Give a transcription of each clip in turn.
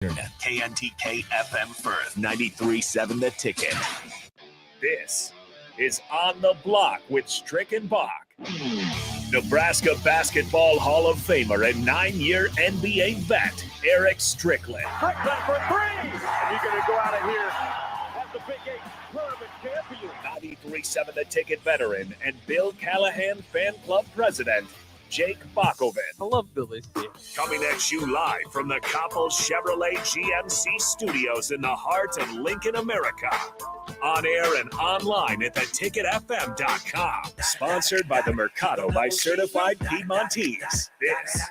Internet. KNTK FM Firth, 93.7 The Ticket. This is On the Block with Strick and Bach. Nebraska Basketball Hall of Famer and 9-year NBA vet, Eric Strickland. Strickland for three! And he's going to go out of here as the Big 8 tournament champion. 93.7 The Ticket veteran and Bill Callahan Fan Club president, Jake Bakoven. I love Billy. Coming at you live from the Coppel Chevrolet GMC studios in the heart of Lincoln, America. On air and online at theticketfm.com. Sponsored by the Mercado by Certified Piedmontese. This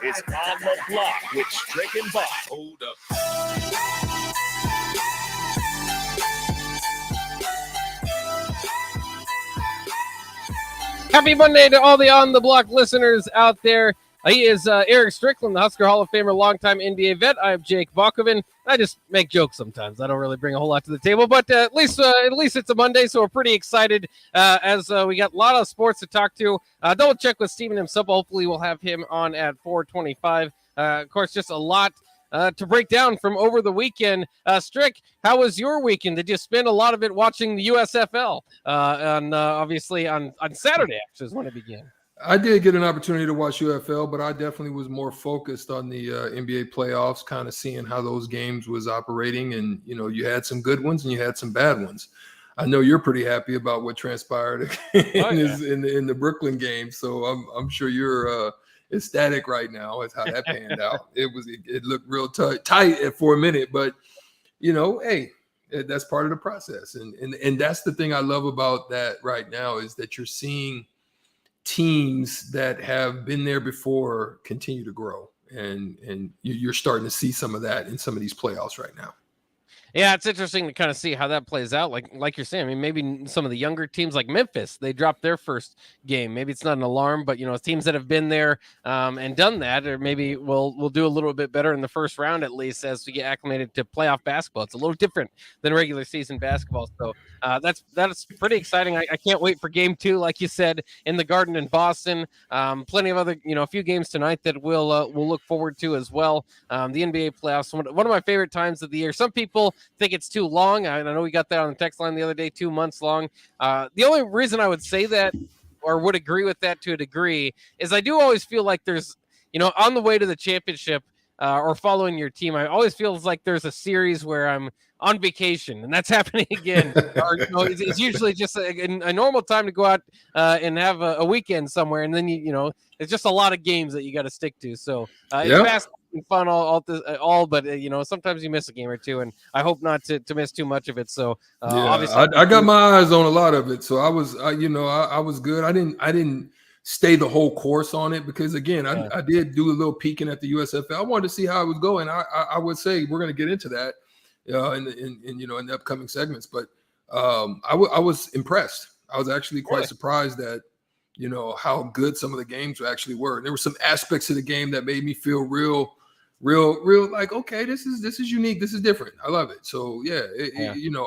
is On the Block with Strick and Bach. Hold up. Happy Monday to all the On the Block listeners out there. He is Eric Strickland, the Husker Hall of Famer, longtime NBA vet. I am Jake Bakoven. I just make jokes sometimes. I don't really bring a whole lot to the table, but at least it's a Monday, so we're pretty excited as we got a lot of sports to talk to. Double check with Steven himself. Hopefully we'll have him on at 4:25. Of course, just a lot to break down from over the weekend. Strick, how was your weekend? Did you spend a lot of it watching the USFL? Obviously on Saturday, actually, is when it began. I did get an opportunity to watch UFL, but I definitely was more focused on the NBA playoffs, kind of seeing how those games was operating. And, you know, you had some good ones and you had some bad ones. I know you're pretty happy about what transpired in the Brooklyn game. So I'm sure you're ecstatic right now as how that panned out. It looked real tight for a minute, but you know, hey, that's part of the process. And that's the thing I love about that right now is that you're seeing teams that have been there before continue to grow. And you're starting to see some of that in some of these playoffs right now. Yeah, it's interesting to kind of see how that plays out. Like you're saying, I mean, maybe some of the younger teams like Memphis, they dropped their first game. Maybe it's not an alarm, but, you know, teams that have been there and done that, or maybe we'll do a little bit better in the first round, at least as we get acclimated to playoff basketball. It's a little different than regular season basketball. So that's pretty exciting. I can't wait for game 2, like you said, in the Garden in Boston. Plenty of other, a few games tonight that we'll look forward to as well. The NBA playoffs, one of my favorite times of the year. Some people think it's too long. I know we got that on the text line the other day, 2 months long. The only reason I would say that or would agree with that to a degree is I do always feel like there's, on the way to the championship or following your team, I always feels like there's a series where I'm on vacation, and that's happening again. Or, it's usually just a normal time to go out and have a weekend somewhere, and then it's just a lot of games that you got to stick to. So it's fast and fun all, but sometimes you miss a game or two, and I hope not to miss too much of it. So obviously, I got my eyes on a lot of it, so I was good. I didn't stay the whole course on it because again, I did do a little peeking at the USFL. I wanted to see how it was going. I would say we're going to get into that in the upcoming segments, but I was impressed. I was actually quite surprised that how good some of the games actually were. There were some aspects of the game that made me feel real like, okay, this is unique, this is different. I love it. So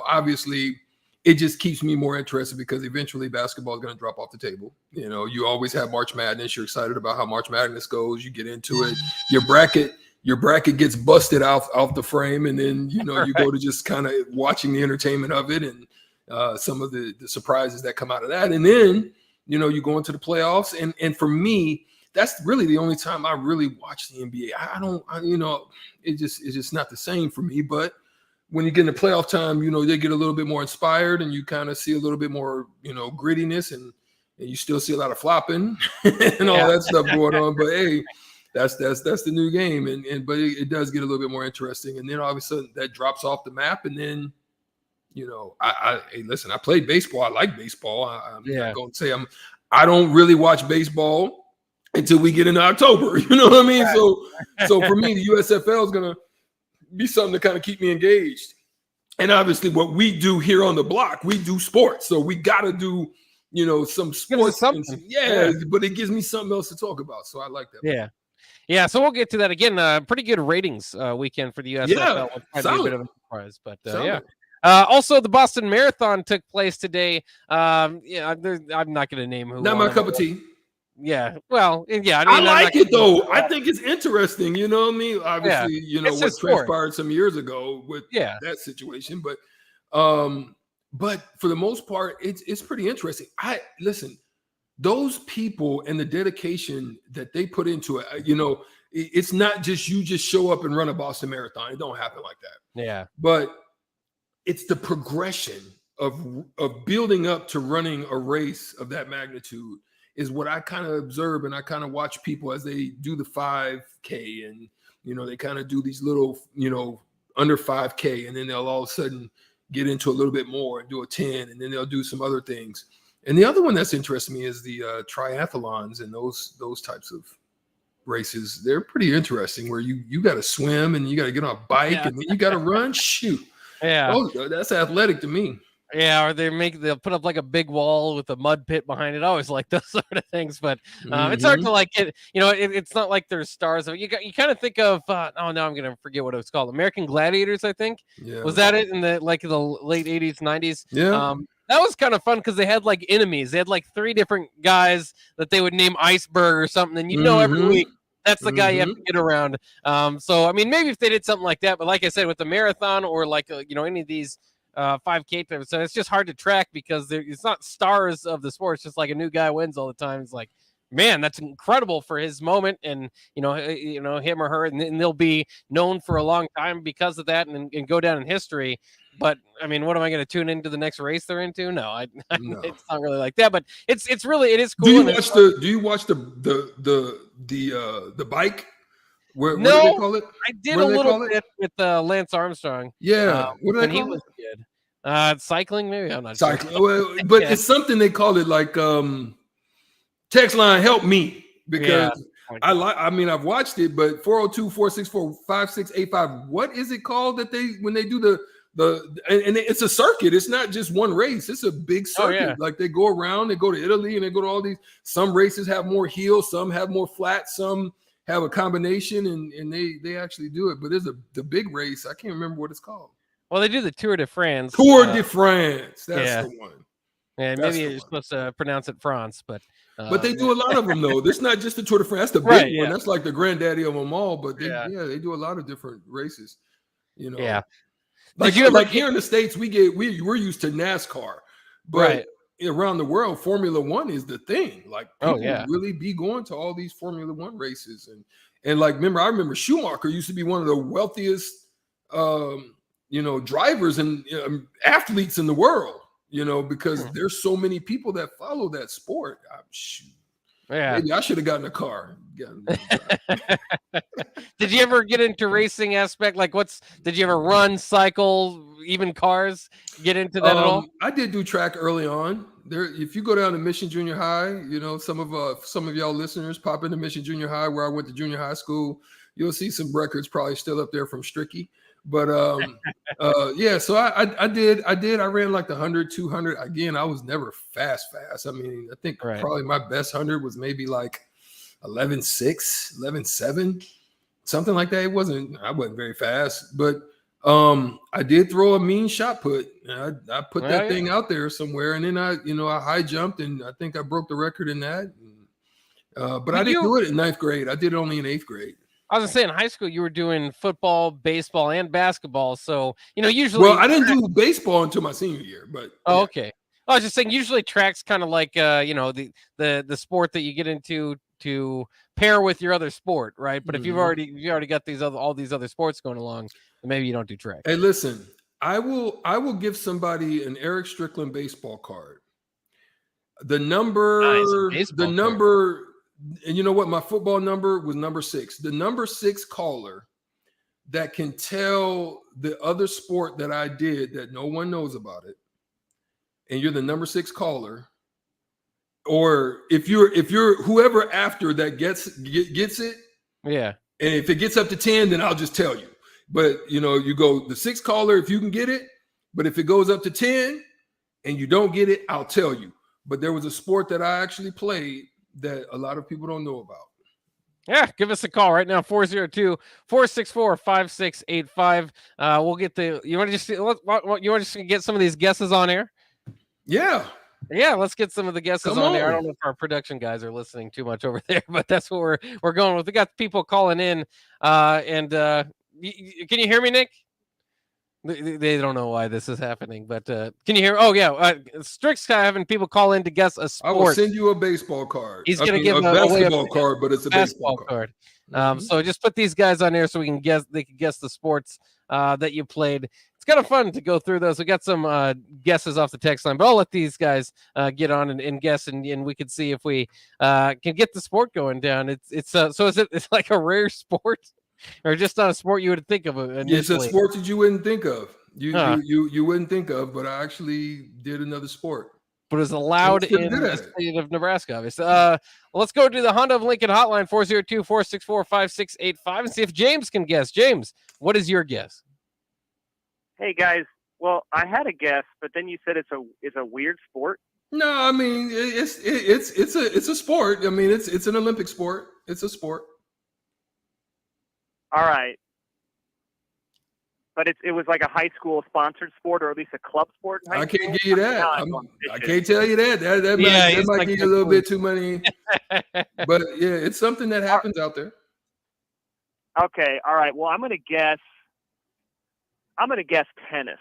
obviously it just keeps me more interested because eventually basketball is going to drop off the table. You always have March Madness. You're excited about how March Madness goes. You get into it. Your bracket gets busted off the frame, and then you go to just kind of watching the entertainment of it and some of the surprises that come out of that, and then you go into the playoffs, and for me, that's really the only time I really watch the NBA. It's just not the same for me. But when you get into playoff time, they get a little bit more inspired, and you kind of see a little bit more grittiness, and you still see a lot of flopping and all that stuff going on. But hey, that's the new game, but it does get a little bit more interesting, and then all of a sudden that drops off the map, and then hey, listen, I played baseball. I like baseball. I'm not going to say I don't really watch baseball until we get into October. You know what I mean? Right. So for me, the USFL is going to be something to kind of keep me engaged. And obviously what we do here on the block, we do sports. So we got to do, some sports. But it gives me something else to talk about. So I like that. Yeah. So we'll get to that again. Pretty good ratings weekend for the USFL. Solid. A bit of a surprise, but also, the Boston Marathon took place today. I'm not going to name who. Not my cup of tea. Yeah. Well, yeah. I I mean, like it though. I think it's interesting. You know what I mean? Obviously, It's a what sport. transpired some years ago with that situation, but for the most part, it's pretty interesting. Listen, those people and the dedication that they put into it. It's not just you just show up and run a Boston Marathon. It don't happen like that. Yeah. But it's the progression of building up to running a race of that magnitude is what I kind of observe, and I kind of watch people as they do the 5K, and they kind of do these little under 5K, and then they'll all of a sudden get into a little bit more and do a 10, and then they'll do some other things. And the other one that's interesting me is the triathlons and those types of races. They're pretty interesting, where you got to swim and you got to get on a bike and then you got to run. Shoot, that's athletic to me. Yeah, or they'll put up like a big wall with a mud pit behind it. I always like those sort of things, but it's hard to like it. It's not like there's stars. You kind of think of now I'm gonna forget what it was called. American Gladiators, I think. Yeah. Was that it in the late 80s, 90s? Yeah. That was kind of fun because they had like enemies. They had like 3 different guys that they would name Iceberg or something, and every week that's the guy you have to get around. So I mean, maybe if they did something like that, but like I said, with the marathon or like any of these 5K types, so it's just hard to track because it's not stars of the sport. It's just like a new guy wins all the time. It's like, man, that's incredible for his moment, and him or her, and they'll be known for a long time because of that, and go down in history. But I mean, what am I going to tune into the next race they're into? No, no. It's not really like that. But it is cool. Do you watch the bike? What do they call it? I did a little bit with Lance Armstrong. Yeah, what do they call he it? Was good. Cycling, maybe. I'm not cycling. Sure. Well, but it's something they call it like text line help me, because I've watched it, but 402-464-5685. What is it called when they do and it's a circuit. It's not just one race. It's a big circuit. Oh, yeah. Like they go around, they go to Italy, and they go to all these. Some races have more hills, some have more flat, some have a combination, and they actually do it. But there's the big race. I can't remember what it's called. Well, they do the Tour de France. Tour de France. That's the one. Yeah, maybe you're supposed to pronounce it France, but they do a lot of them though. It's not just the Tour de France. That's the big one. That's like the granddaddy of them all. But they do a lot of different races. Yeah. Like here in the States, we're used to NASCAR, but around the world, Formula One is the thing. Like people really be going to all these Formula One races, and like I remember Schumacher used to be one of the wealthiest drivers and athletes in the world, because there's so many people that follow that sport. Maybe I should have gotten a car. Did you ever get into racing aspect? Like did you ever run, cycle, even cars? Get into that at all? I did do track early on. If you go down to Mission Junior High, some of y'all listeners pop into Mission Junior High, where I went to junior high school, you'll see some records probably still up there from Stricky. But so I did. I ran like the 100, 200. Again, I was never fast. I mean, I think probably my best 100 was maybe like 11.6, 11.7, something like that. I wasn't very fast, but I did throw a mean shot put. I put that thing out there somewhere, and then I high jumped, and I think I broke the record in that. But I didn't do it in 9th grade. I did it only in 8th grade. I was gonna say, in high school you were doing football, baseball, and basketball. So usually. Well, I didn't do baseball until my senior year, but. Oh, okay. I was just saying, usually track's kind of like the sport that you get into to pair with your other sport, right? But if you already got all these other sports going along, then maybe you don't do track. Hey, listen, I will give somebody an Eric Strickland baseball card. The number. And you know what? My football number was number 6. The number 6 caller that can tell the other sport that I did that no one knows about it, and you're the number 6 caller, or if you're whoever after that gets it, and if it gets up to 10, then I'll just tell you. But you go the 6th caller if you can get it, but if it goes up to 10 and you don't get it, I'll tell you. But there was a sport that I actually played that a lot of people don't know about. Yeah, give us a call right now, 402-464-5685. We'll get you want to just get some of these guesses on air? Yeah. Yeah, let's get some of the guesses Come on there. I on. don't know if our production guys are listening too much over there, but that's what we're going with. We got people calling in, and can you hear me, Nick? They don't know why this is happening, but can you hear? Oh yeah, Strick's having people call in to guess a I will sport. send you a baseball card. He's going to give a away basketball card, but it's a baseball card. Mhm. So just put these guys on there so we can guess. They can guess the sports that you played. It's kind of fun to go through those. We got some guesses off the text line, but I'll let these guys get on and guess, and we can see if we can get the sport going down. It's so is it? It's like a rare sport, or just not a sport you would think of initially? It's a sport that you wouldn't think of. You wouldn't think of, but I actually did another sport. But it's allowed in the state of Nebraska, obviously. Let's go to the Honda of Lincoln hotline, 402-464-5685, and see if James can guess. James, what is your guess? Hey guys, well, I had a guess, but then you said it's a weird sport. No, I mean it's a sport. I mean it's an Olympic sport. It's a sport. All right. But it was like a high school sponsored sport, or at least a club sport. I can't give you that. I can't tell you that. That might give you a little bit too many. But yeah, it's something that happens out there. Okay. All right. Well, I'm gonna guess tennis.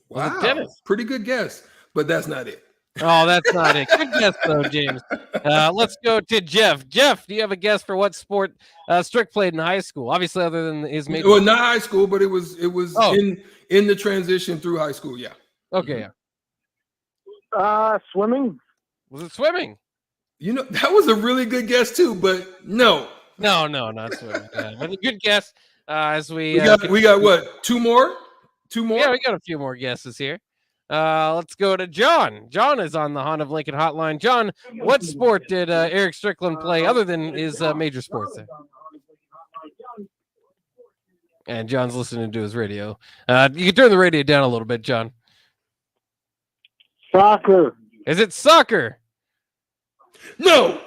Wow, tennis. Pretty good guess, but that's not it. Oh, that's not it. Good guess though, James. Let's go to Jeff. Jeff, do you have a guess for what sport Strick played in high school? Obviously, other than his major. Well, not high school, but it was in the transition through high school. Yeah. Okay. Swimming. Was it swimming? You know, that was a really good guess too, but no. No, not swimming. But a good guess. As we got what? Two more? Yeah, we got a few more guesses here. Let's go to John. John is on the Honda of Lincoln hotline. John, what sport did Eric Strickland play other than his major sports there? And John's listening to his radio. You can turn the radio down a little bit, John. Soccer. Is it soccer? No,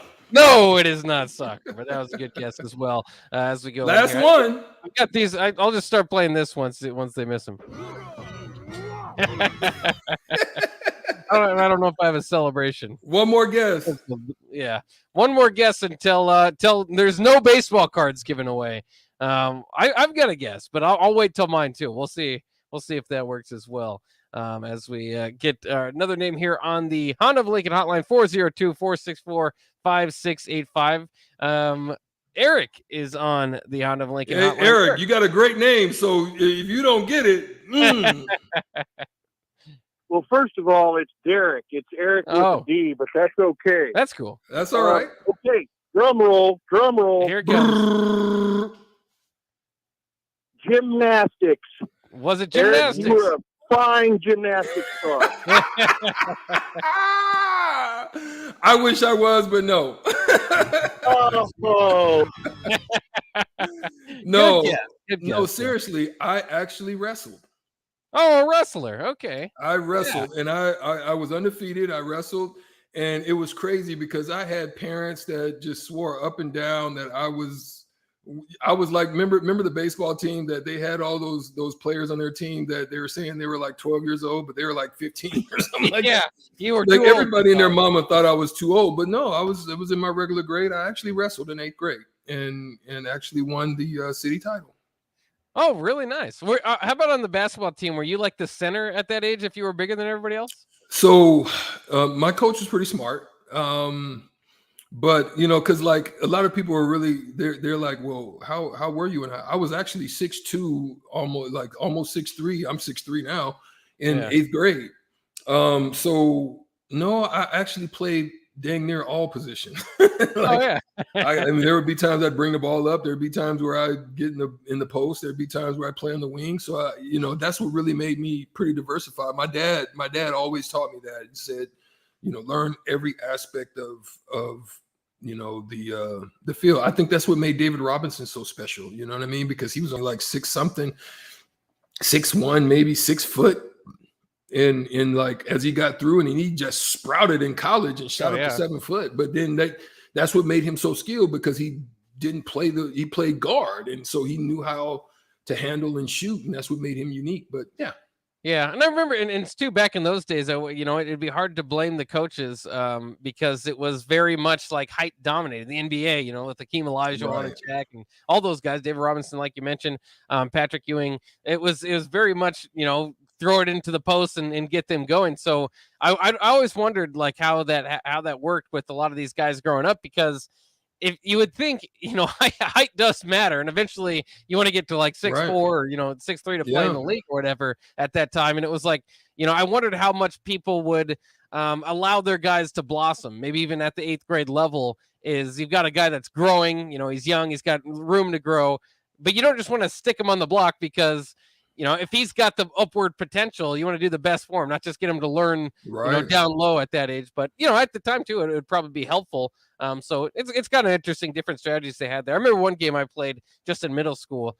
it is not soccer, but that was a good guess as well. As we go, last one. I got these. I'll just start playing this once they miss them. I don't know if I have a celebration. One more guess. Yeah, one more guess until there's no baseball cards given away. I've got a guess, but I'll wait till mine too. We'll see if that works as well. As we get another name here on the Honda of Lincoln hotline, 402-464-5685. Eric is on the Honda of Lincoln hotline. Eric, you got a great name, so if you don't get it. Well, first of all, it's Derek. It's Eric with a D, but that's okay. That's cool. That's all right. Okay, drum roll. Here it goes. Gymnastics. Was it gymnastics? Eric, you were a fine gymnastics star. I wish I was, but no. No. Good guess. No, seriously, I actually wrestled. Oh, a wrestler. Okay. I wrestled, and I was undefeated. I wrestled, and it was crazy because I had parents that just swore up and down that I was like, remember the baseball team that they had all those players on their team that they were saying they were like 12 years old, but they were like 15 or something like that. You were like too everybody old. and their mama thought I was too old, but no, it was in my regular grade. I actually wrestled in 8th grade and actually won the city title. Oh, really nice. How about on the basketball team? Were you like the center at that age if you were bigger than everybody else? So my coach was pretty smart. But, because like a lot of people are really, they're like, well, how were you? And I was actually 6'2", almost 6'3". I'm 6'3" now in 8th grade. So no, I actually played dang near all positions. I mean, there would be times I'd bring the ball up. There'd be times where I'd get in the post. There'd be times where I play on the wing. So that's what really made me pretty diversified. My dad always taught me that. He said, learn every aspect of the field. I think that's what made David Robinson so special. You know what I mean? Because he was only like 6'something", 6'1", maybe 6 foot. In like as he got through, and he just sprouted in college and shot up to 7 foot. But then that's what made him so skilled, because he didn't play he played guard, and so he knew how to handle and shoot, and that's what made him unique. But Yeah, and I remember, and it's too back in those days. It'd be hard to blame the coaches because it was very much like height dominated the NBA. With Hakeem Olajuwon and Shaq and all those guys, David Robinson, like you mentioned, Patrick Ewing. It was very much throw it into the post and get them going. So I always wondered like how that worked with a lot of these guys growing up, because if you would think, height does matter, and eventually you want to get to like 6'4" or 6'3" to play in the league or whatever at that time. And it was like, I wondered how much people would allow their guys to blossom, maybe even at the 8th grade level. Is you've got a guy that's growing, he's young, he's got room to grow, but you don't just want to stick him on the block because if he's got the upward potential, you want to do the best for him, not just get him to learn, down low at that age. But, at the time too, it would probably be helpful. So it's kind of interesting, different strategies they had there. I remember one game I played just in middle school.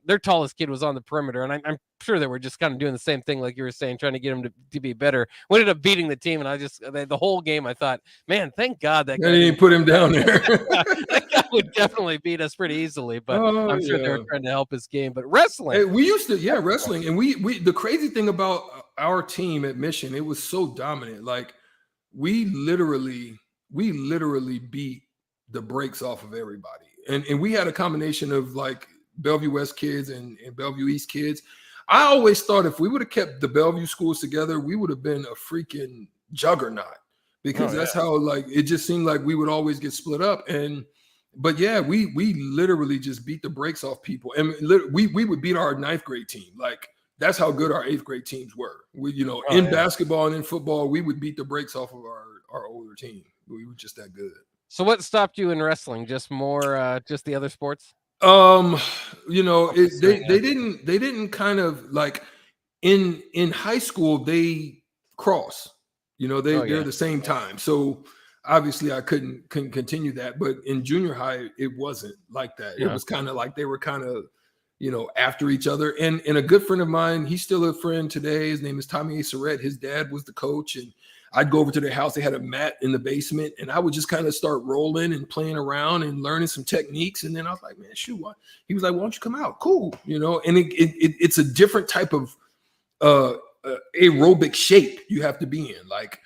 Their tallest kid was on the perimeter, and I'm sure they were just kind of doing the same thing, like you were saying, trying to get him to be better. We ended up beating the team, and the whole game I thought, man, thank God that guy didn't put him down there. That guy would definitely beat us pretty easily, but I'm sure they were trying to help his game. But wrestling, hey, we used to, wrestling, and we the crazy thing about our team at Mission, it was so dominant. Like we literally beat the brakes off of everybody. And we had a combination of like Bellevue West kids and Bellevue East kids. I always thought if we would have kept the Bellevue schools together, we would have been a freaking juggernaut, because that's how like it just seemed like we would always get split up. But we literally just beat the brakes off people. And we would beat our 9th grade team. Like that's how good our 8th grade teams were. We, in basketball and in football, we would beat the brakes off of our older team. We were just that good. So what stopped you in wrestling? Just more, just the other sports? They didn't kind of like in high school, they cross, they're the same time. So obviously I couldn't continue that, but in junior high, it wasn't like that. It was kind of like they were kind of, after each other. And a good friend of mine, he's still a friend today. His name is Tommy A. Surratt. His dad was the coach, and I'd go over to their house. They had a mat in the basement, and I would just kind of start rolling and playing around and learning some techniques. And then I was like, man, shoot, what? He was like, why don't you come out? Cool. And it's a different type of aerobic shape you have to be in. Like,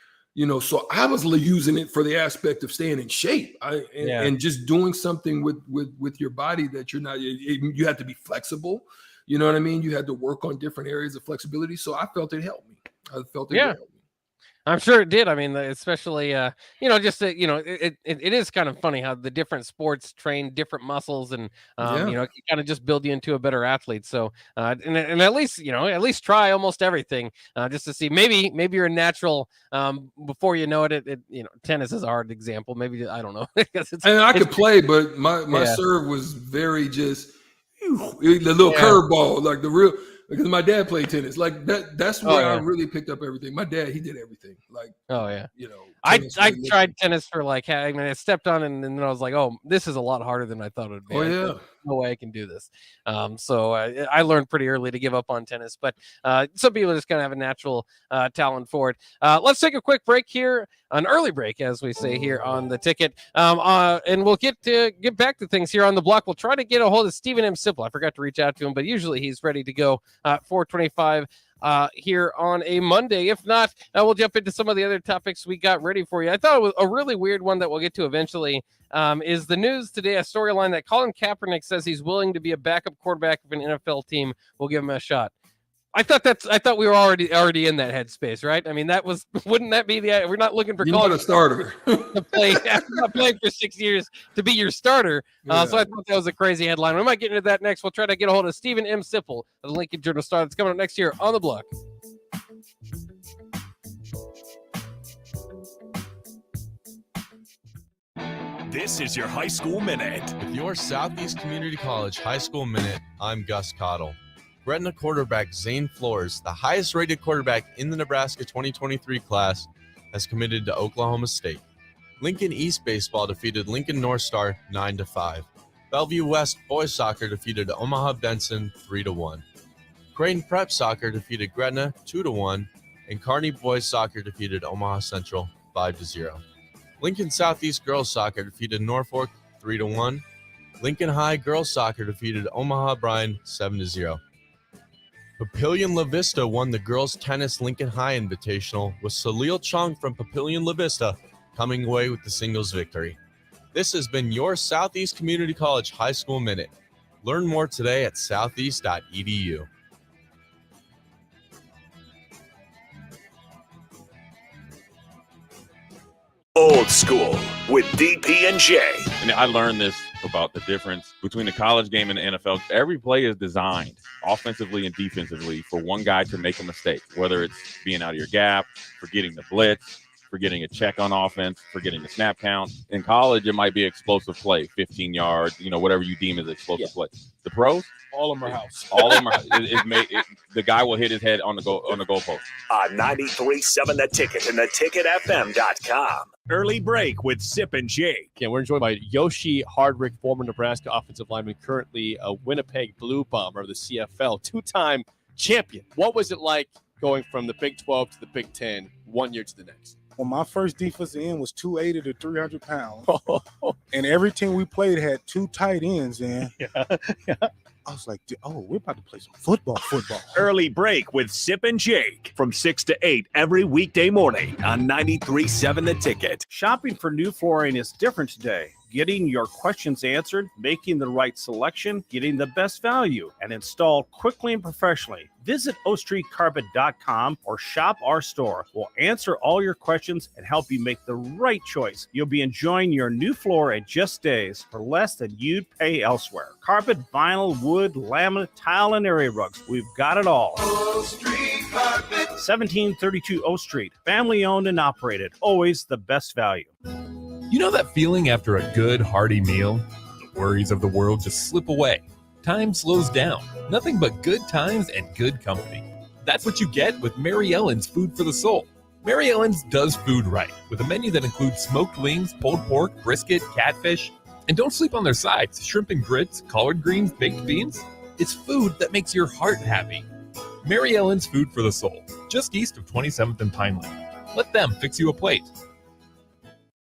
so I was using it for the aspect of staying in shape and just doing something with your body that you're not, you have to be flexible. You know what I mean? You had to work on different areas of flexibility. So I felt it helped me. I felt it helped me. I'm sure it did. I mean, especially, it is kind of funny how the different sports train different muscles and, it kind of just build you into a better athlete. So, and at least try almost everything just to see, maybe you're a natural before you know it, tennis is a hard example. Maybe, I don't know. And I could play, but my serve was very just the little curveball, like the real. Because my dad played tennis, like that's where I really picked up everything. My dad, he did everything. Like, I tried tennis for like, I stepped on and then I was like, oh, this is a lot harder than I thought it would be. Oh yeah, no way I can do this. So I learned pretty early to give up on tennis, but some people just kind of have a natural talent for it. Let's take a quick break here, an early break, as we say here on the ticket. And we'll get back to things here on the block. We'll try to get a hold of Steven M. Sipple. I forgot to reach out to him, but usually he's ready to go 4:25 here on a Monday. If not, we'll jump into some of the other topics we got ready for you. I thought it was a really weird one that we'll get to eventually. Is the news today a storyline that Colin Kaepernick says he's willing to be a backup quarterback if an NFL team will give him a shot? I thought we were already in that headspace, right? I mean, wouldn't that be we're not looking for Colin a starter to play after not playing for 6 years to be your starter. So I thought that was a crazy headline. We might get into that next. We'll try to get a hold of Steven M. Sipple of the Lincoln Journal-Star. That's coming up next year on the block. This is your High School Minute. With your Southeast Community College High School Minute, I'm Gus Cottle. Gretna quarterback Zane Flores, the highest-rated quarterback in the Nebraska 2023 class, has committed to Oklahoma State. Lincoln East baseball defeated Lincoln North Star 9-5. Bellevue West boys soccer defeated Omaha Benson 3-1. Creighton Prep soccer defeated Gretna 2-1, and Kearney boys soccer defeated Omaha Central 5-0. Lincoln Southeast girls soccer defeated Norfolk 3-1. Lincoln High girls soccer defeated Omaha Bryan 7-0. Papillion La Vista won the girls tennis Lincoln High Invitational with Salil Chung from Papillion La Vista coming away with the singles victory. This has been your Southeast Community College High School Minute. Learn more today at southeast.edu. Old School with DP and J. And I learned this about the difference between the college game and the NFL. Every play is designed offensively and defensively for one guy to make a mistake, whether it's being out of your gap, forgetting the blitz, forgetting a check on offense, forgetting the snap count. In college, it might be explosive play, 15 yards, whatever you deem as explosive play. The pros, All of them are house. all of them are, the guy will hit his head on the goalpost. On 93.7 The Ticket and theticketfm.com. Early break with Sip and Jake. Again, we're joined by Yoshi Hardrick, former Nebraska offensive lineman, currently a Winnipeg Blue Bomber of the CFL, two-time champion. What was it like going from the Big 12 to the Big 10 1 year to the next? Well, my first defensive end was 280 to 300 pounds. And every team we played had two tight ends in. I was like, we're about to play some football. Early break with Sip and Jake from 6 to 8 every weekday morning on 93.7 The Ticket. Shopping for new flooring is different today. Getting your questions answered, making the right selection, getting the best value, and installed quickly and professionally. Visit ostreetcarpet.com or shop our store. We'll answer all your questions and help you make the right choice. You'll be enjoying your new floor in just days for less than you'd pay elsewhere. Carpet, vinyl, wood, laminate, tile, and area rugs. We've got it all. O Street Carpet. 1732 O Street. Family owned and operated. Always the best value. You know that feeling after a good, hearty meal? The worries of the world just slip away. Time slows down. Nothing but good times and good company. That's what you get with Mary Ellen's Food for the Soul. Mary Ellen's does food right, with a menu that includes smoked wings, pulled pork, brisket, catfish. And don't sleep on their sides, shrimp and grits, collard greens, baked beans. It's food that makes your heart happy. Mary Ellen's Food for the Soul, just east of 27th and Pineland. Let them fix you a plate.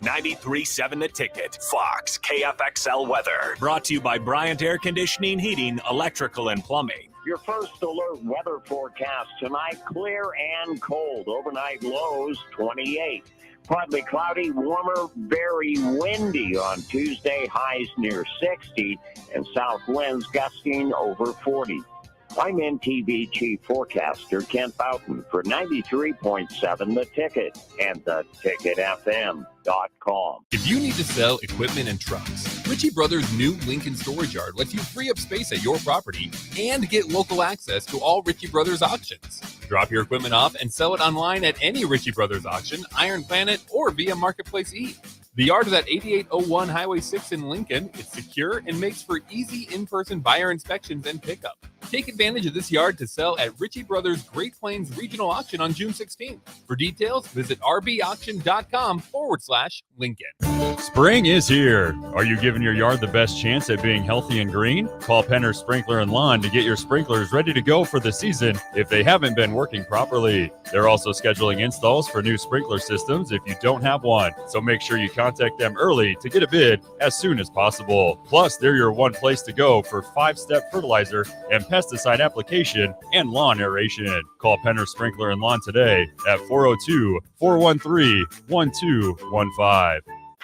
93.7 The Ticket. Fox KFXL weather. Brought to you by Bryant Air Conditioning, Heating, Electrical, and Plumbing. Your first alert weather forecast tonight, clear and cold. Overnight lows 28. Partly cloudy, warmer, very windy on Tuesday. Highs near 60 and south winds gusting over 40. I'm NTV Chief Forecaster Kent Boughton for 93.7 The Ticket and theticketfm.com. If you need to sell equipment and trucks, Ritchie Brothers' new Lincoln Storage Yard lets you free up space at your property and get local access to all Ritchie Brothers auctions. Drop your equipment off and sell it online at any Ritchie Brothers auction, Iron Planet, or via Marketplace E. The yard is at 8801 Highway 6 in Lincoln. It's secure and makes for easy in-person buyer inspections and pickup. Take advantage of this yard to sell at Ritchie Brothers Great Plains Regional Auction on June 16th. For details, visit rbauction.com/Lincoln. Spring is here. Are you giving your yard the best chance at being healthy and green? Call Penner Sprinkler and Lawn to get your sprinklers ready to go for the season if they haven't been working properly. They're also scheduling installs for new sprinkler systems if you don't have one. So make sure you contact them early to get a bid as soon as possible. Plus, they're your one place to go for 5-step fertilizer and pesticide application and lawn aeration. Call Penner Sprinkler and Lawn today at 402-413-1215.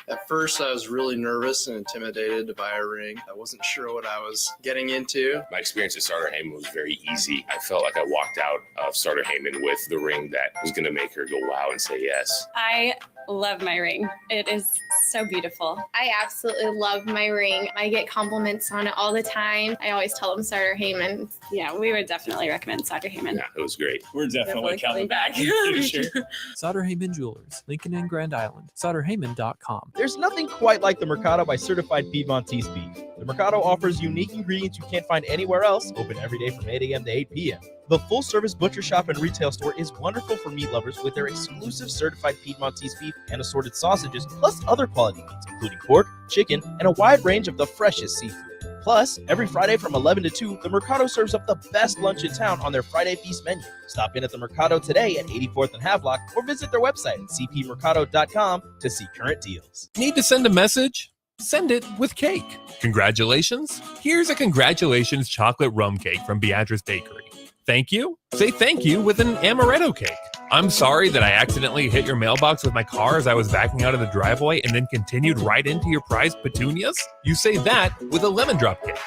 At first, I was really nervous and intimidated to buy a ring. I wasn't sure what I was getting into. My experience at Starter Heyman was very easy. I felt like I walked out of Starter Heyman with the ring that was going to make her go wow and say yes. I love my ring. It is so beautiful. I absolutely love my ring. I get compliments on it all the time. I always tell them Starter Heyman. Yeah, we would definitely recommend Starter Heyman. Yeah, it was great. We're definitely coming back in the future. Sutter Heyman Jewelers, Lincoln and Grand Island. SutterHeyman.com. There's nothing quite like the Mercado by Certified Piedmontese Beef. The Mercado offers unique ingredients you can't find anywhere else, open every day from 8 a.m. to 8 p.m. The full-service butcher shop and retail store is wonderful for meat lovers with their exclusive certified Piedmontese beef and assorted sausages, plus other quality meats, including pork, chicken, and a wide range of the freshest seafood. Plus, every Friday from 11 to 2, the Mercado serves up the best lunch in town on their Friday Feast menu. Stop in at the Mercado today at 84th and Havelock or visit their website at cpmercado.com to see current deals. Need to send a message? Send it with cake. Congratulations? Here's a congratulations chocolate rum cake from Beatrice Bakery. Thank you? Say thank you with an amaretto cake. I'm sorry that I accidentally hit your mailbox with my car as I was backing out of the driveway and then continued right into your prized petunias. You say that with a lemon drop cake.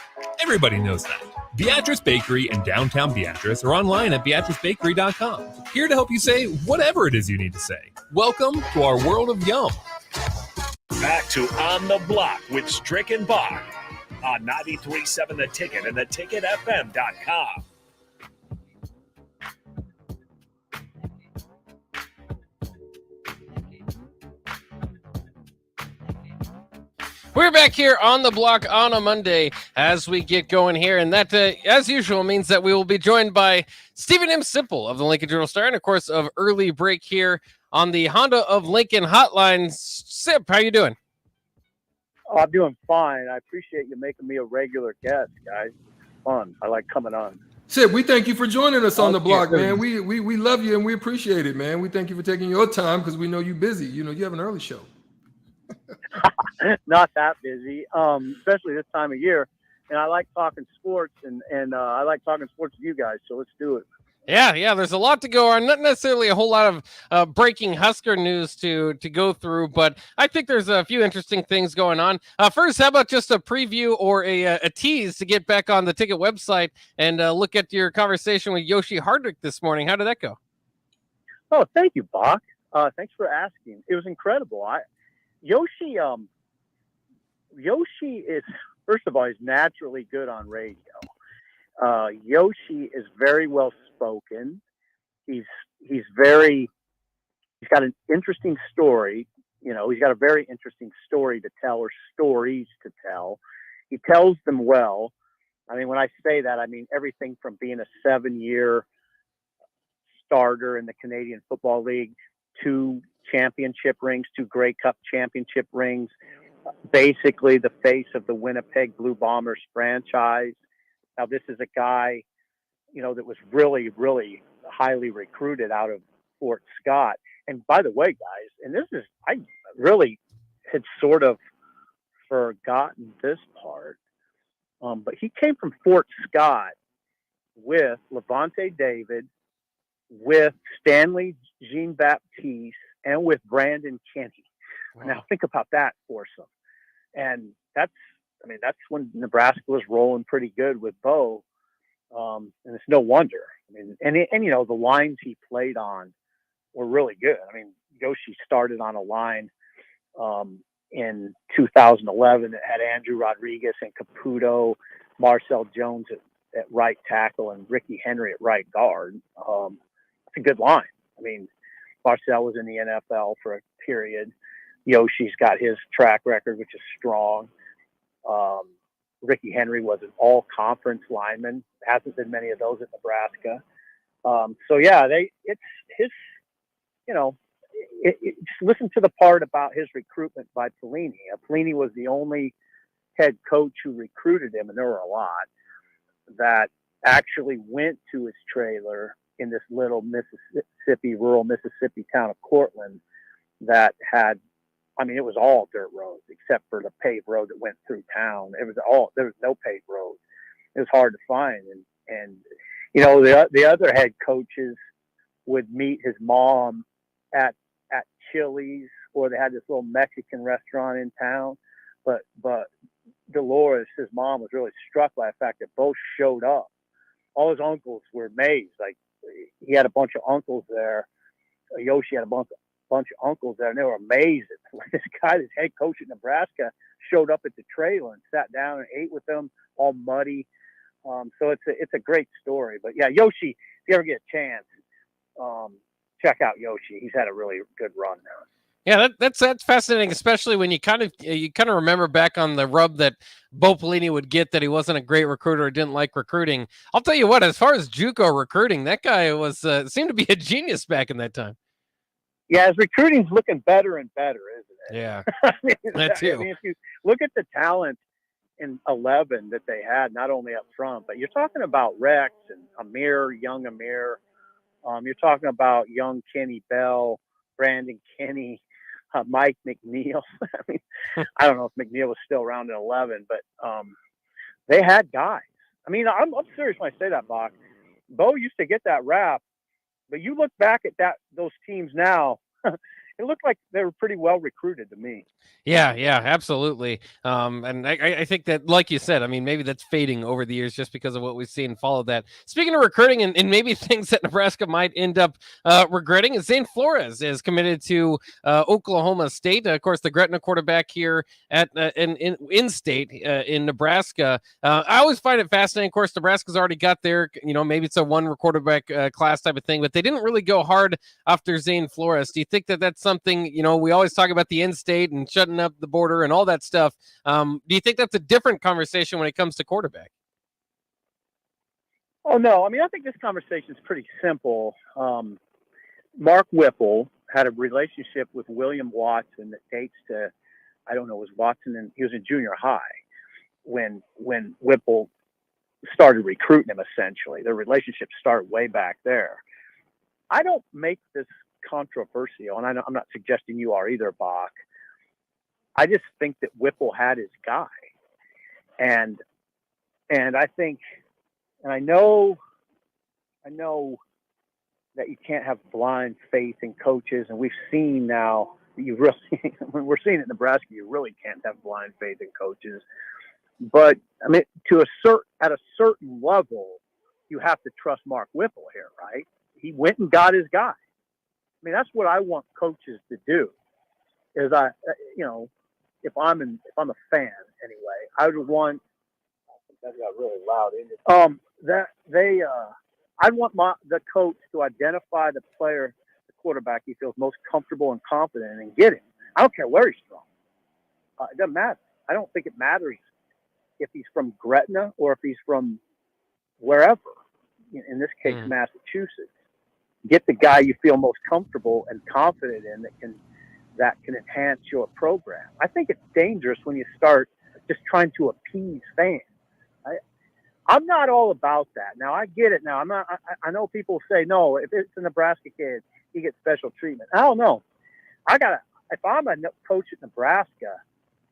Everybody knows that. Beatrice Bakery in downtown Beatrice or online at beatricebakery.com. Here to help you say whatever it is you need to say. Welcome to our world of yum. Back to On the Block with Strick and Bach on 93.7 The Ticket and theticketfm.com. We're back here on the block on a Monday as we get going here. And that, as usual, means that we will be joined by Stephen M. Simple of the Lincoln Journal-Star and, of course, of Early Break here on the Honda of Lincoln hotline. Sip, how you doing? Oh, I'm doing fine. I appreciate you making me a regular guest, guys. Fun. I like coming on. Sid, we thank you for joining us on the block, man. We love you and we appreciate it, man. We thank you for taking your time because we know you're busy. You know, you have an early show. Not that busy, especially this time of year. And I like talking sports, and I like talking sports with you guys. So let's do it. Yeah. There's a lot to go on. Not necessarily a whole lot of breaking Husker news to go through, but I think there's a few interesting things going on. First, how about just a preview or a tease to get back on the Ticket website and look at your conversation with Yoshi Hardwick this morning? How did that go? Oh, thank you, Bach. Thanks for asking. It was incredible. Yoshi is, first of all, he's naturally good on radio. Yoshi is very well spoken. He's got an interesting story. You know, he's got a very interesting story to tell, or stories to tell. He tells them well. I mean, when I say that, I mean everything from being a 7-year starter in the Canadian Football League, 2 championship rings, 2 Grey Cup championship rings, basically the face of the Winnipeg Blue Bombers franchise. Now, this is a guy, you know, that was really, really highly recruited out of Fort Scott. And by the way, guys, and this is, I really had sort of forgotten this part, but he came from Fort Scott with Levante David, with Stanley Jean-Baptiste, and with Brandon Kenny. Wow. Now think about that foursome. And that's when Nebraska was rolling pretty good with Bo. And it's no wonder. I mean, and you know, the lines he played on were really good. I mean, Yoshi started on a line in 2011 that had Andrew Rodriguez and Caputo, Marcel Jones at right tackle, and Ricky Henry at right guard. It's a good line. I mean, Marcel was in the NFL for a period. Yoshi's got his track record, which is strong. Ricky Henry was an all-conference lineman. Hasn't been many of those at Nebraska. So yeah, just listen to the part about his recruitment by Pelini. Pelini was the only head coach who recruited him, and there were a lot that actually went to his trailer in this little rural Mississippi town of Cortland that had, I mean, it was all dirt roads except for the paved road that went through town. There was no paved road. It was hard to find. And you know, the other head coaches would meet his mom at Chili's, or they had this little Mexican restaurant in town. But Dolores, his mom, was really struck by the fact that both showed up. All his uncles were amazed. Like, he had a bunch of uncles there. Yoshi had a bunch of uncles there, and they were amazed. This guy, this head coach at Nebraska, showed up at the trailer and sat down and ate with them, all muddy. So it's a great story. But yeah, Yoshi, if you ever get a chance, check out Yoshi. He's had a really good run now. Yeah, that's fascinating, especially when you kind of remember back on the rub that Bo Pelini would get, that he wasn't a great recruiter or didn't like recruiting. I'll tell you what, as far as JUCO recruiting, that guy was seemed to be a genius back in that time. Yeah, his recruiting's looking better and better, isn't it? Yeah, that too. I mean, if you look at the talent in 11 that they had, not only up front, but you're talking about Rex and young Amir. You're talking about young Kenny Bell, Brandon Kenny, Mike McNeil. I mean, I don't know if McNeil was still around in 11, but they had guys. I mean, I'm serious when I say that, Bach. Bo used to get that rap, but you look back at those teams now, it looked like they were pretty well recruited to me. Yeah, absolutely. And I think that, like you said, I mean, maybe that's fading over the years just because of what we've seen follow that. Speaking of recruiting and maybe things that Nebraska might end up regretting, is Zane Flores is committed to Oklahoma State. Of course, the Gretna quarterback here at in state in Nebraska. I always find it fascinating. Of course, Nebraska's already got their, maybe it's a one quarterback class type of thing, but they didn't really go hard after Zane Flores. Do you think that that's something, we always talk about the in-state and shutting up the border and all that stuff. Do you think that's a different conversation when it comes to quarterback? Oh, no. I mean, I think this conversation is pretty simple. Mark Whipple had a relationship with William Watson that dates to, I don't know, was Watson, and he was in junior high when Whipple started recruiting him, essentially. Their relationship started way back there. I don't make this controversial, and I'm not suggesting you are either, Bach. I just think that Whipple had his guy, and I think, and I know that you can't have blind faith in coaches, and we've seen now that you really, when we're seeing it in Nebraska, you really can't have blind faith in coaches. But I mean, at a certain level, you have to trust Mark Whipple here, right? He went and got his guy. I mean, that's what I want coaches to do. Is if I'm a fan anyway, I would want. That got really loud, isn't it? I'd want the coach to identify the player, the quarterback he feels most comfortable and confident in, and get him. I don't care where he's from. It doesn't matter. I don't think it matters if he's from Gretna or if he's from wherever. In this case, Massachusetts. Get the guy you feel most comfortable and confident in that can enhance your program. I think it's dangerous when you start just trying to appease fans. I'm not all about that. Now, I get it now. I know people say, no, if it's a Nebraska kid, he gets special treatment. I don't know. If I'm a coach at Nebraska,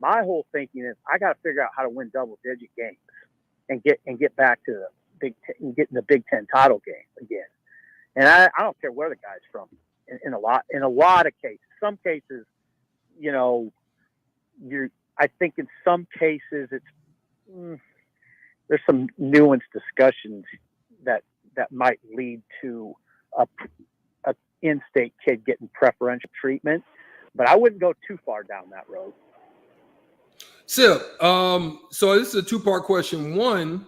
my whole thinking is I got to figure out how to win double-digit games and get back to get in the Big Ten title game again. And I don't care where the guy's from. In a lot of cases, some cases, I think in some cases there's some nuanced discussions that might lead to a in-state kid getting preferential treatment, but I wouldn't go too far down that road. Sip, so this is a two-part question. One,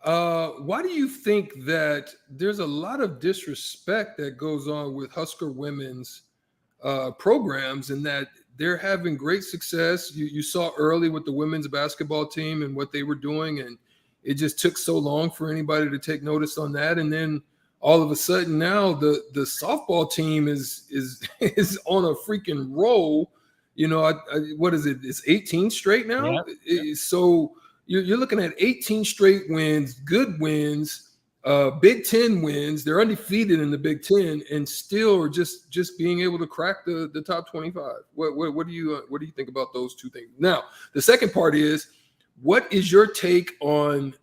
why do you think that there's a lot of disrespect that goes on with Husker women's programs, and that they're having great success? You saw early with the women's basketball team and what they were doing, and it just took so long for anybody to take notice on that. And then all of a sudden now the softball team is on a freaking roll. What is it? It's 18 straight now. Yeah. So you're looking at 18 straight wins, good wins, Big Ten wins. They're undefeated in the Big Ten and still are just being able to crack the top 25. What do you think about those two things? Now, the second part is, what is your take on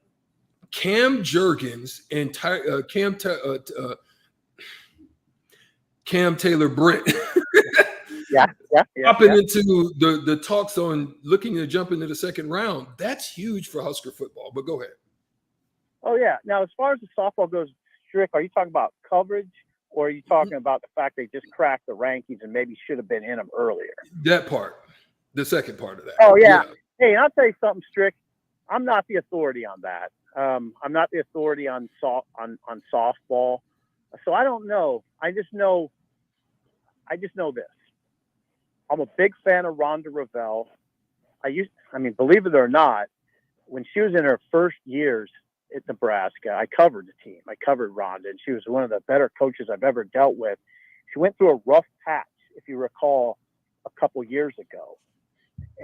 Cam Jurgens and Cam Taylor-Britt? Yeah. Hopping into the talks on looking to jump into the second round. That's huge for Husker football, but go ahead. Oh, yeah. Now, as far as the softball goes, Strick, are you talking about coverage, or are you talking about the fact they just cracked the rankings and maybe should have been in them earlier? That part. The second part of that. Oh, yeah. Hey, I'll tell you something, Strick. I'm not the authority on that. I'm not the authority on softball. So I don't know. I just know this. I'm a big fan of Rhonda Revelle. Believe it or not, when she was in her first years at Nebraska, I covered the team. I covered Rhonda, and she was one of the better coaches I've ever dealt with. She went through a rough patch, if you recall, a couple years ago.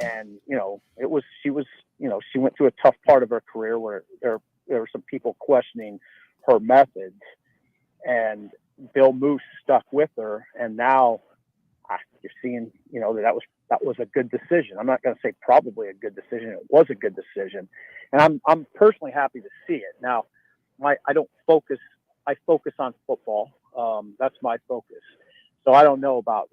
And, she went through a tough part of her career where there were some people questioning her methods, and Bill Moose stuck with her. And now you're seeing, that was a good decision. I'm not going to say probably a good decision. It was a good decision. And I'm personally happy to see it. Now, I don't focus I focus on football. That's my focus. So I don't know about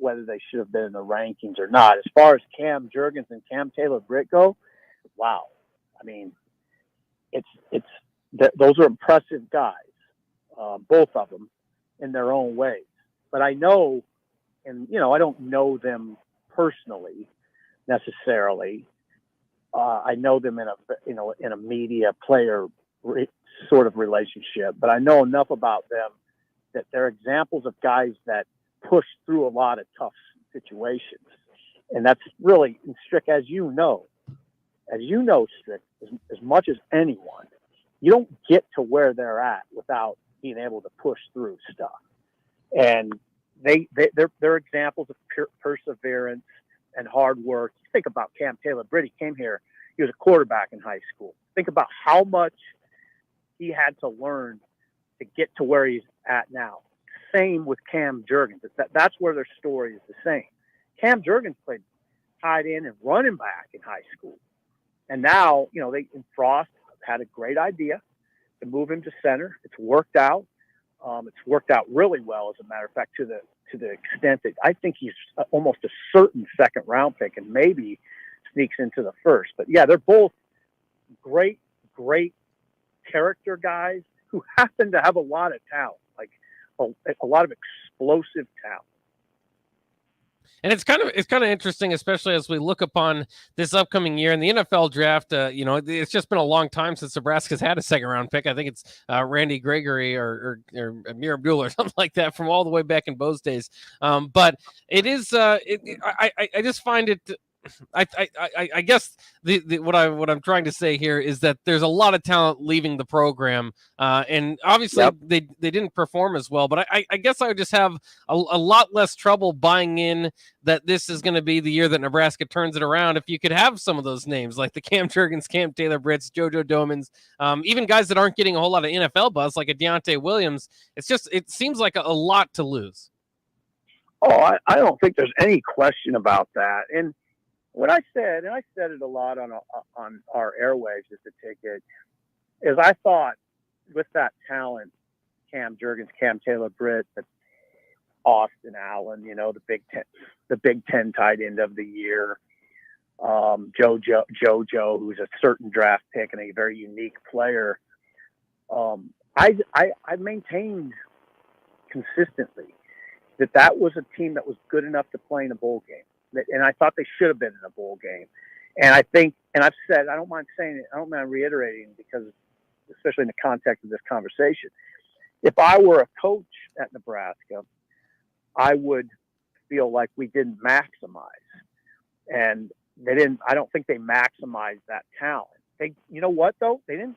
whether they should have been in the rankings or not. As far as Cam Jurgens and Cam Taylor-Britt go, wow. I mean, those are impressive guys, both of them in their own ways. But I know, and I don't know them personally necessarily. I know them in a media player sort of relationship, but I know enough about them that they're examples of guys that push through a lot of tough situations. And that's really, Strick, as you know, Strick, as much as anyone, you don't get to where they're at without being able to push through stuff. And they're examples of perseverance and hard work. Think about Cam Taylor-Britt. He came here. He was a quarterback in high school. Think about how much he had to learn to get to where he's at now. Same with Cam Jurgens. That's where their story is the same. Cam Jurgens played tight end and running back in high school. And now, Frost had a great idea to move him to center. It's worked out. It's worked out really well, as a matter of fact, to the extent that I think he's almost a certain second round pick and maybe sneaks into the first. But yeah, they're both great character guys who happen to have a lot of talent, like a lot of explosive talent. And it's kind of interesting, especially as we look upon this upcoming year in the NFL draft. It's just been a long time since Nebraska's had a second round pick. I think it's Randy Gregory or Amir Abdullah or something like that from all the way back in Bo's days. But it is. I just find it. I guess what I'm trying to say here is that there's a lot of talent leaving the program, and obviously they didn't perform as well. But I guess I would just have a lot less trouble buying in that this is going to be the year that Nebraska turns it around if you could have some of those names like the Cam Jurgens, Cam Taylor-Britts, JoJo Domans, even guys that aren't getting a whole lot of NFL buzz like a Deontay Williams. It seems like a lot to lose. Oh, I don't think there's any question about that. And what I said, and I said it a lot on our airwaves as a ticket, is I thought with that talent, Cam Jurgens, Cam Taylor-Britt, Austin Allen, the Big Ten tight end of the year, JoJo, who's a certain draft pick and a very unique player. I maintained consistently that was a team that was good enough to play in a bowl game. And I thought they should have been in a bowl game. And I think, and I've said, I don't mind saying it, I don't mind reiterating, because especially in the context of this conversation, if I were a coach at Nebraska, I would feel like we didn't maximize. And I don't think they maximized that talent. You know what though? They didn't,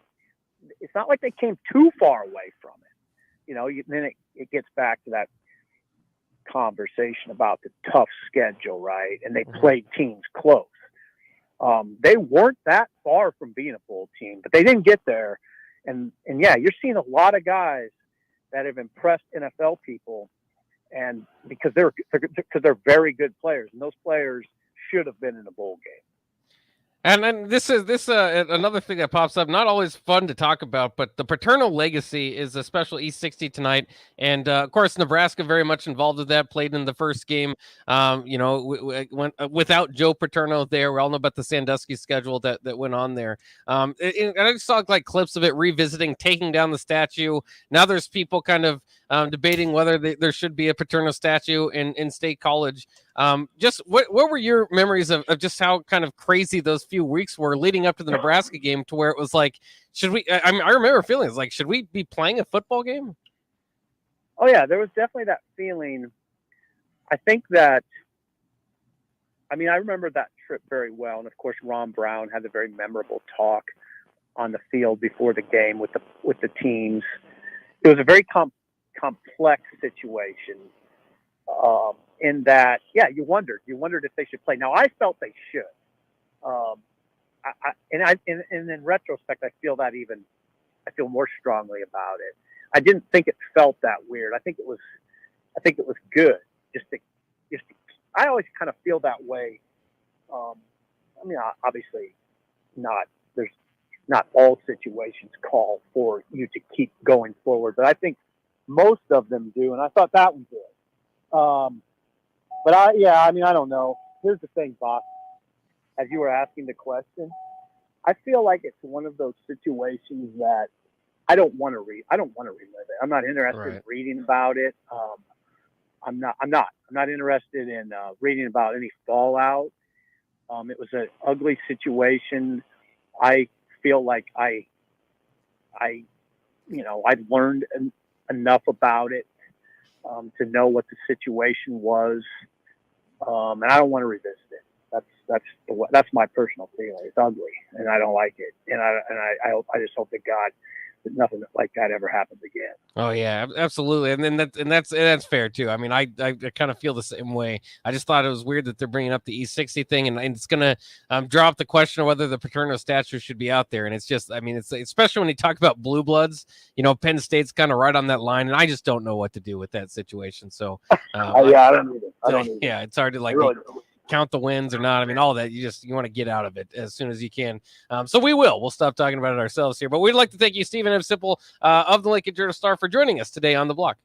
it's not like they came too far away from it. Then it gets back to that conversation about the tough schedule, right? And they played teams close. They weren't that far from being a bowl team, but they didn't get there. And yeah, you're seeing a lot of guys that have impressed NFL people, and because they're very good players, and those players should have been in a bowl game. And then this another thing that pops up, not always fun to talk about, but the Paterno legacy is a special East 60 tonight. And of course, Nebraska very much involved with that, played in the first game, without Joe Paterno there. We all know about the Sandusky schedule that went on there. And I just saw like clips of it revisiting, taking down the statue. Now there's people kind of debating whether there should be a Paterno statue in State College. Just what were your memories of just how kind of crazy those few weeks were leading up to the Nebraska game, to where it was like, should we, I remember feeling like, should we be playing a football game? Oh yeah, there was definitely that feeling. I think that, I remember that trip very well. And of course, Ron Brown had a very memorable talk on the field before the game with the teams. It was a very complex situation. In that, yeah, you wondered if they should play. Now, I felt they should. And in retrospect, I feel more strongly about it. I didn't think it felt that weird. I think it was good. I always kind of feel that way. Obviously not. not all situations call for you to keep going forward, but I think most of them do, and I thought that one did. But I don't know. Here's the thing, Bob. As you were asking the question, I feel like it's one of those situations that I don't want to relive it. I'm not interested in reading about it. I'm not interested in reading about any fallout. It was an ugly situation. I feel like I learned enough about it to know what the situation was, and I don't want to revisit it. That's my personal feeling. It's ugly, and I don't like it, and I just hope to God that nothing like that ever happens again. Oh yeah, absolutely, and that's fair too. I mean, I kind of feel the same way. I just thought it was weird that they're bringing up the E60 thing, and it's gonna draw up the question of whether the Paterno statue should be out there. And it's just, I mean, it's especially when you talk about blue bloods. Penn State's kind of right on that line, and I just don't know what to do with that situation. So I don't either. Yeah, it's hard to like. Really count the wins or not. I mean, all that you want to get out of it as soon as you can. So we'll stop talking about it ourselves here, but we'd like to thank you, Stephen M. Sipple of the Lincoln Journal-Star, for joining us today on The Block.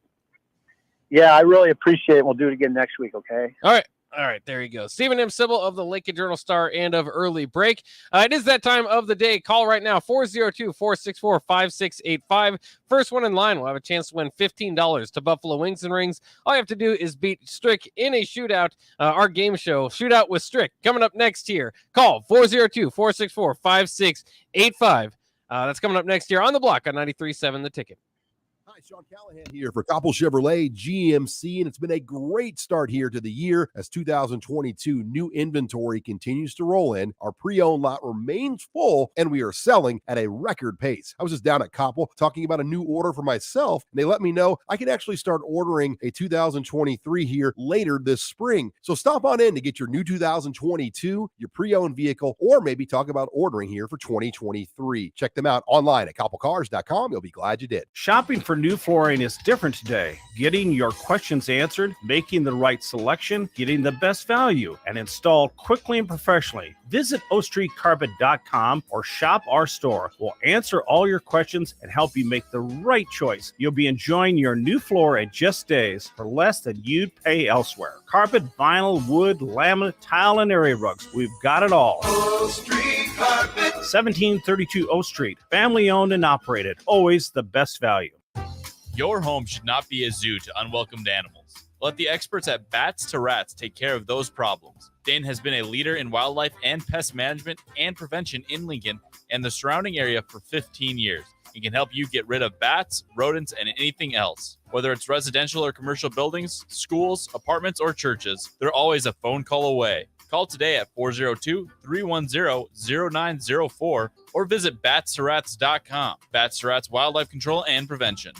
Yeah, I really appreciate it. We'll do it again next week. Okay. All right, there you go. Stephen M. Sipple of the Lincoln Journal-Star and of Early Break. It is that time of the day. Call right now, 402-464-5685. First one in line will have a chance to win $15 to Buffalo Wings and Rings. All you have to do is beat Strick in a shootout, our game show, Shootout with Strick, coming up next year. Call 402-464-5685. That's coming up next year on The Block on 93.7 The Ticket. Hi, Sean Callahan here for Koppel Chevrolet GMC, and it's been a great start here to the year as 2022 new inventory continues to roll in. Our pre-owned lot remains full, and we are selling at a record pace. I was just down at Koppel talking about a new order for myself, and they let me know I can actually start ordering a 2023 here later this spring. So stop on in to get your new 2022, your pre-owned vehicle, or maybe talk about ordering here for 2023. Check them out online at koppelcars.com. You'll be glad you did. Shopping for new flooring is different today. Getting your questions answered, making the right selection, getting the best value, and installed quickly and professionally. Visit OStreetCarpet.com or shop our store. We'll answer all your questions and help you make the right choice. You'll be enjoying your new floor in just days for less than you'd pay elsewhere. Carpet, vinyl, wood, laminate, tile, and area rugs. We've got it all. O Street Carpet. 1732 O Street. Family owned and operated. Always the best value. Your home should not be a zoo to unwelcomed animals. Let the experts at Bats to Rats take care of those problems. Dane has been a leader in wildlife and pest management and prevention in Lincoln and the surrounding area for 15 years. He can help you get rid of bats, rodents, and anything else. Whether it's residential or commercial buildings, schools, apartments, or churches, they're always a phone call away. Call today at 402-310-0904 or visit batstoRats.com. Bats to Rats Wildlife Control and Prevention.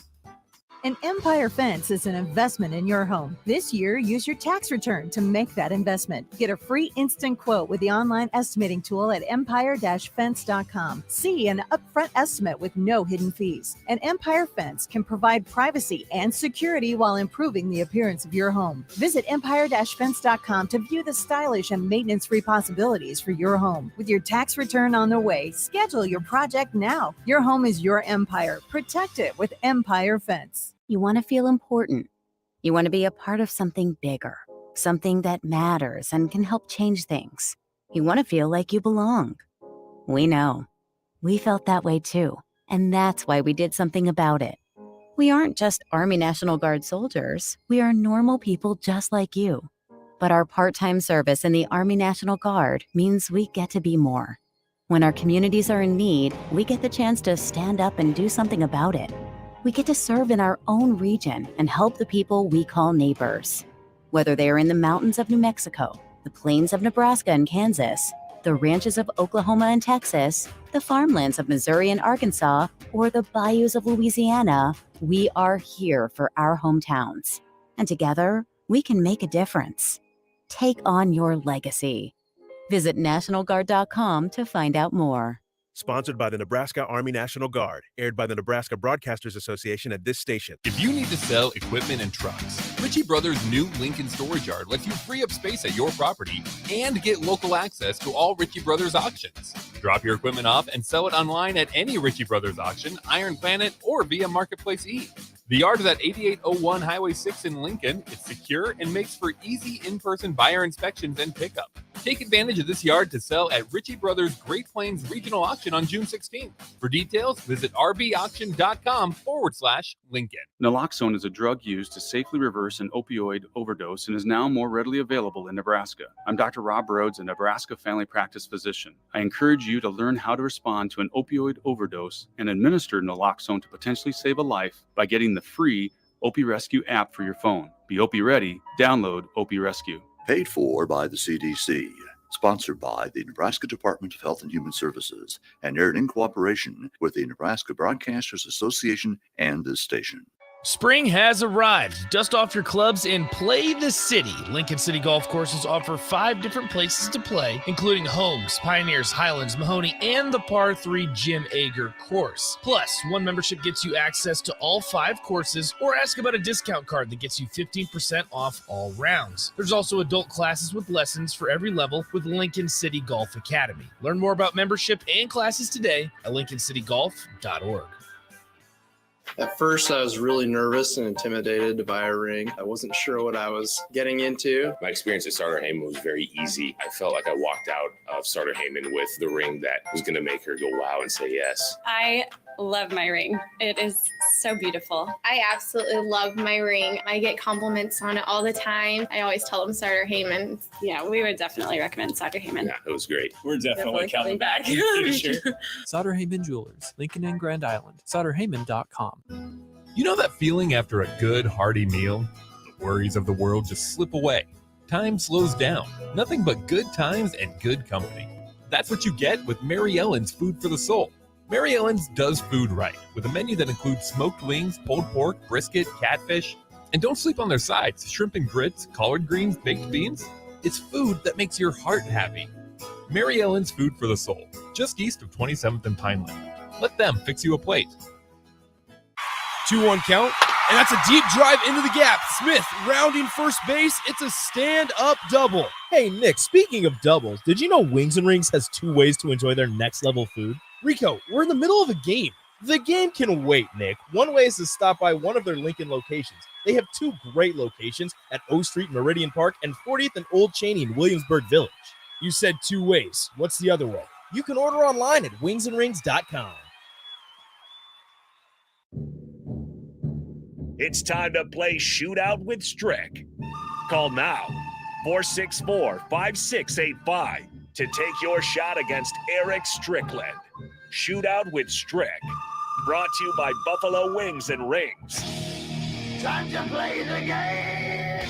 An Empire Fence is an investment in your home. This year, use your tax return to make that investment. Get a free instant quote with the online estimating tool at empire-fence.com. See an upfront estimate with no hidden fees. An Empire Fence can provide privacy and security while improving the appearance of your home. Visit empire-fence.com to view the stylish and maintenance-free possibilities for your home. With your tax return on the way, schedule your project now. Your home is your empire. Protect it with Empire Fence. You want to feel important. You want to be a part of something bigger, something that matters and can help change things. You want to feel like you belong. We know. We felt that way too, and that's why we did something about it. We aren't just Army National Guard soldiers. We are normal people just like you. But our part-time service in the Army National Guard means we get to be more. When our communities are in need, we get the chance to stand up and do something about it. We get to serve in our own region and help the people we call neighbors. Whether they are in the mountains of New Mexico, the plains of Nebraska and Kansas, the ranches of Oklahoma and Texas, the farmlands of Missouri and Arkansas, or the bayous of Louisiana, we are here for our hometowns. And together, we can make a difference. Take on your legacy. Visit NationalGuard.com to find out more. Sponsored by the Nebraska Army National Guard. Aired by the Nebraska Broadcasters Association at this station. If you need to sell equipment and trucks, Ritchie Brothers' new Lincoln Storage Yard lets you free up space at your property and get local access to all Ritchie Brothers auctions. Drop your equipment off and sell it online at any Ritchie Brothers auction, Iron Planet, or via Marketplace E. The yard is at 8801 Highway 6 in Lincoln. It's secure and makes for easy in-person buyer inspections and pickup. Take advantage of this yard to sell at Ritchie Brothers Great Plains Regional Auction on June 16th. For details, visit rbauction.com/Lincoln. Naloxone is a drug used to safely reverse an opioid overdose and is now more readily available in Nebraska. I'm Dr. Rob Rhodes, a Nebraska family practice physician. I encourage you to learn how to respond to an opioid overdose and administer naloxone to potentially save a life by getting the free Opie Rescue app for your phone. Be Opie ready. Download Opie Rescue. Paid for by the CDC. Sponsored by the Nebraska Department of Health and Human Services and aired in cooperation with the Nebraska Broadcasters Association and this station. Spring has arrived. Dust off your clubs and play the city. Lincoln City Golf Courses offer 5 different places to play, including Holmes, Pioneers, Highlands, Mahoney, and the par 3 Jim Ager course. Plus, one membership gets you access to all 5 courses, or ask about a discount card that gets you 15% off all rounds. There's also adult classes with lessons for every level with Lincoln City Golf Academy. Learn more about membership and classes today at lincolncitygolf.org. At first, I was really nervous and intimidated to buy a ring. I wasn't sure what I was getting into. My experience at Starter Heyman was very easy. I felt like I walked out of Starter Heyman with the ring that was going to make her go wow and say yes. I love my ring. It is so beautiful. I absolutely love my ring. I get compliments on it all the time. I always tell them Starter Heyman. Yeah, we would definitely recommend Starter Heyman. Yeah, it was great. We're definitely coming back. Sutter Heyman Jewelers, Lincoln and Grand Island. SutterHeyman.com. You know that feeling after a good, hearty meal? The worries of the world just slip away. Time slows down. Nothing but good times and good company. That's what you get with Mary Ellen's Food for the Soul. Mary Ellen's does food right, with a menu that includes smoked wings, pulled pork, brisket, catfish. And don't sleep on their sides, shrimp and grits, collard greens, baked beans. It's food that makes your heart happy. Mary Ellen's Food for the Soul, just east of 27th and Pineland. Let them fix you a plate. 2-1 count, and that's a deep drive into the gap. Smith rounding first base. It's a stand-up double. Hey, Nick, speaking of doubles, did you know Wings and Rings has 2 ways to enjoy their next-level food? Rico, we're in the middle of a game. The game can wait, Nick. One way is to stop by one of their Lincoln locations. They have 2 great locations at O Street, Meridian Park, and 40th and Old Cheney in Williamsburg Village. You said 2 ways. What's the other way? You can order online at wingsandrings.com. It's time to play Shootout with Strick. Call now, 464-5685, to take your shot against Eric Strickland. Shootout with Strick, brought to you by Buffalo Wings and Rings. Time to play the game!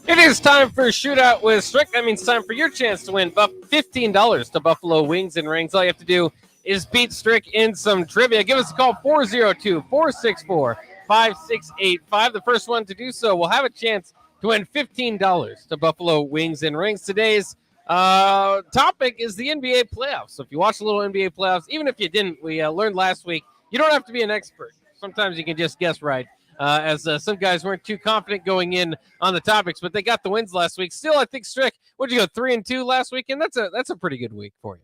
It is time for Shootout with Strick. That means time for your chance to win $15 to Buffalo Wings and Rings. All you have to do is beat Strick in some trivia. Give us a call, 402-464-5685. The first one to do so will have a chance to win $15 to Buffalo Wings and Rings. Today's topic is the NBA playoffs. So if you watch a little NBA playoffs, even if you didn't, we learned last week, you don't have to be an expert. Sometimes you can just guess right, as some guys weren't too confident going in on the topics, but they got the wins last week. Still, I think Strick, what'd you go, 3-2 last weekend? That's a pretty good week for you.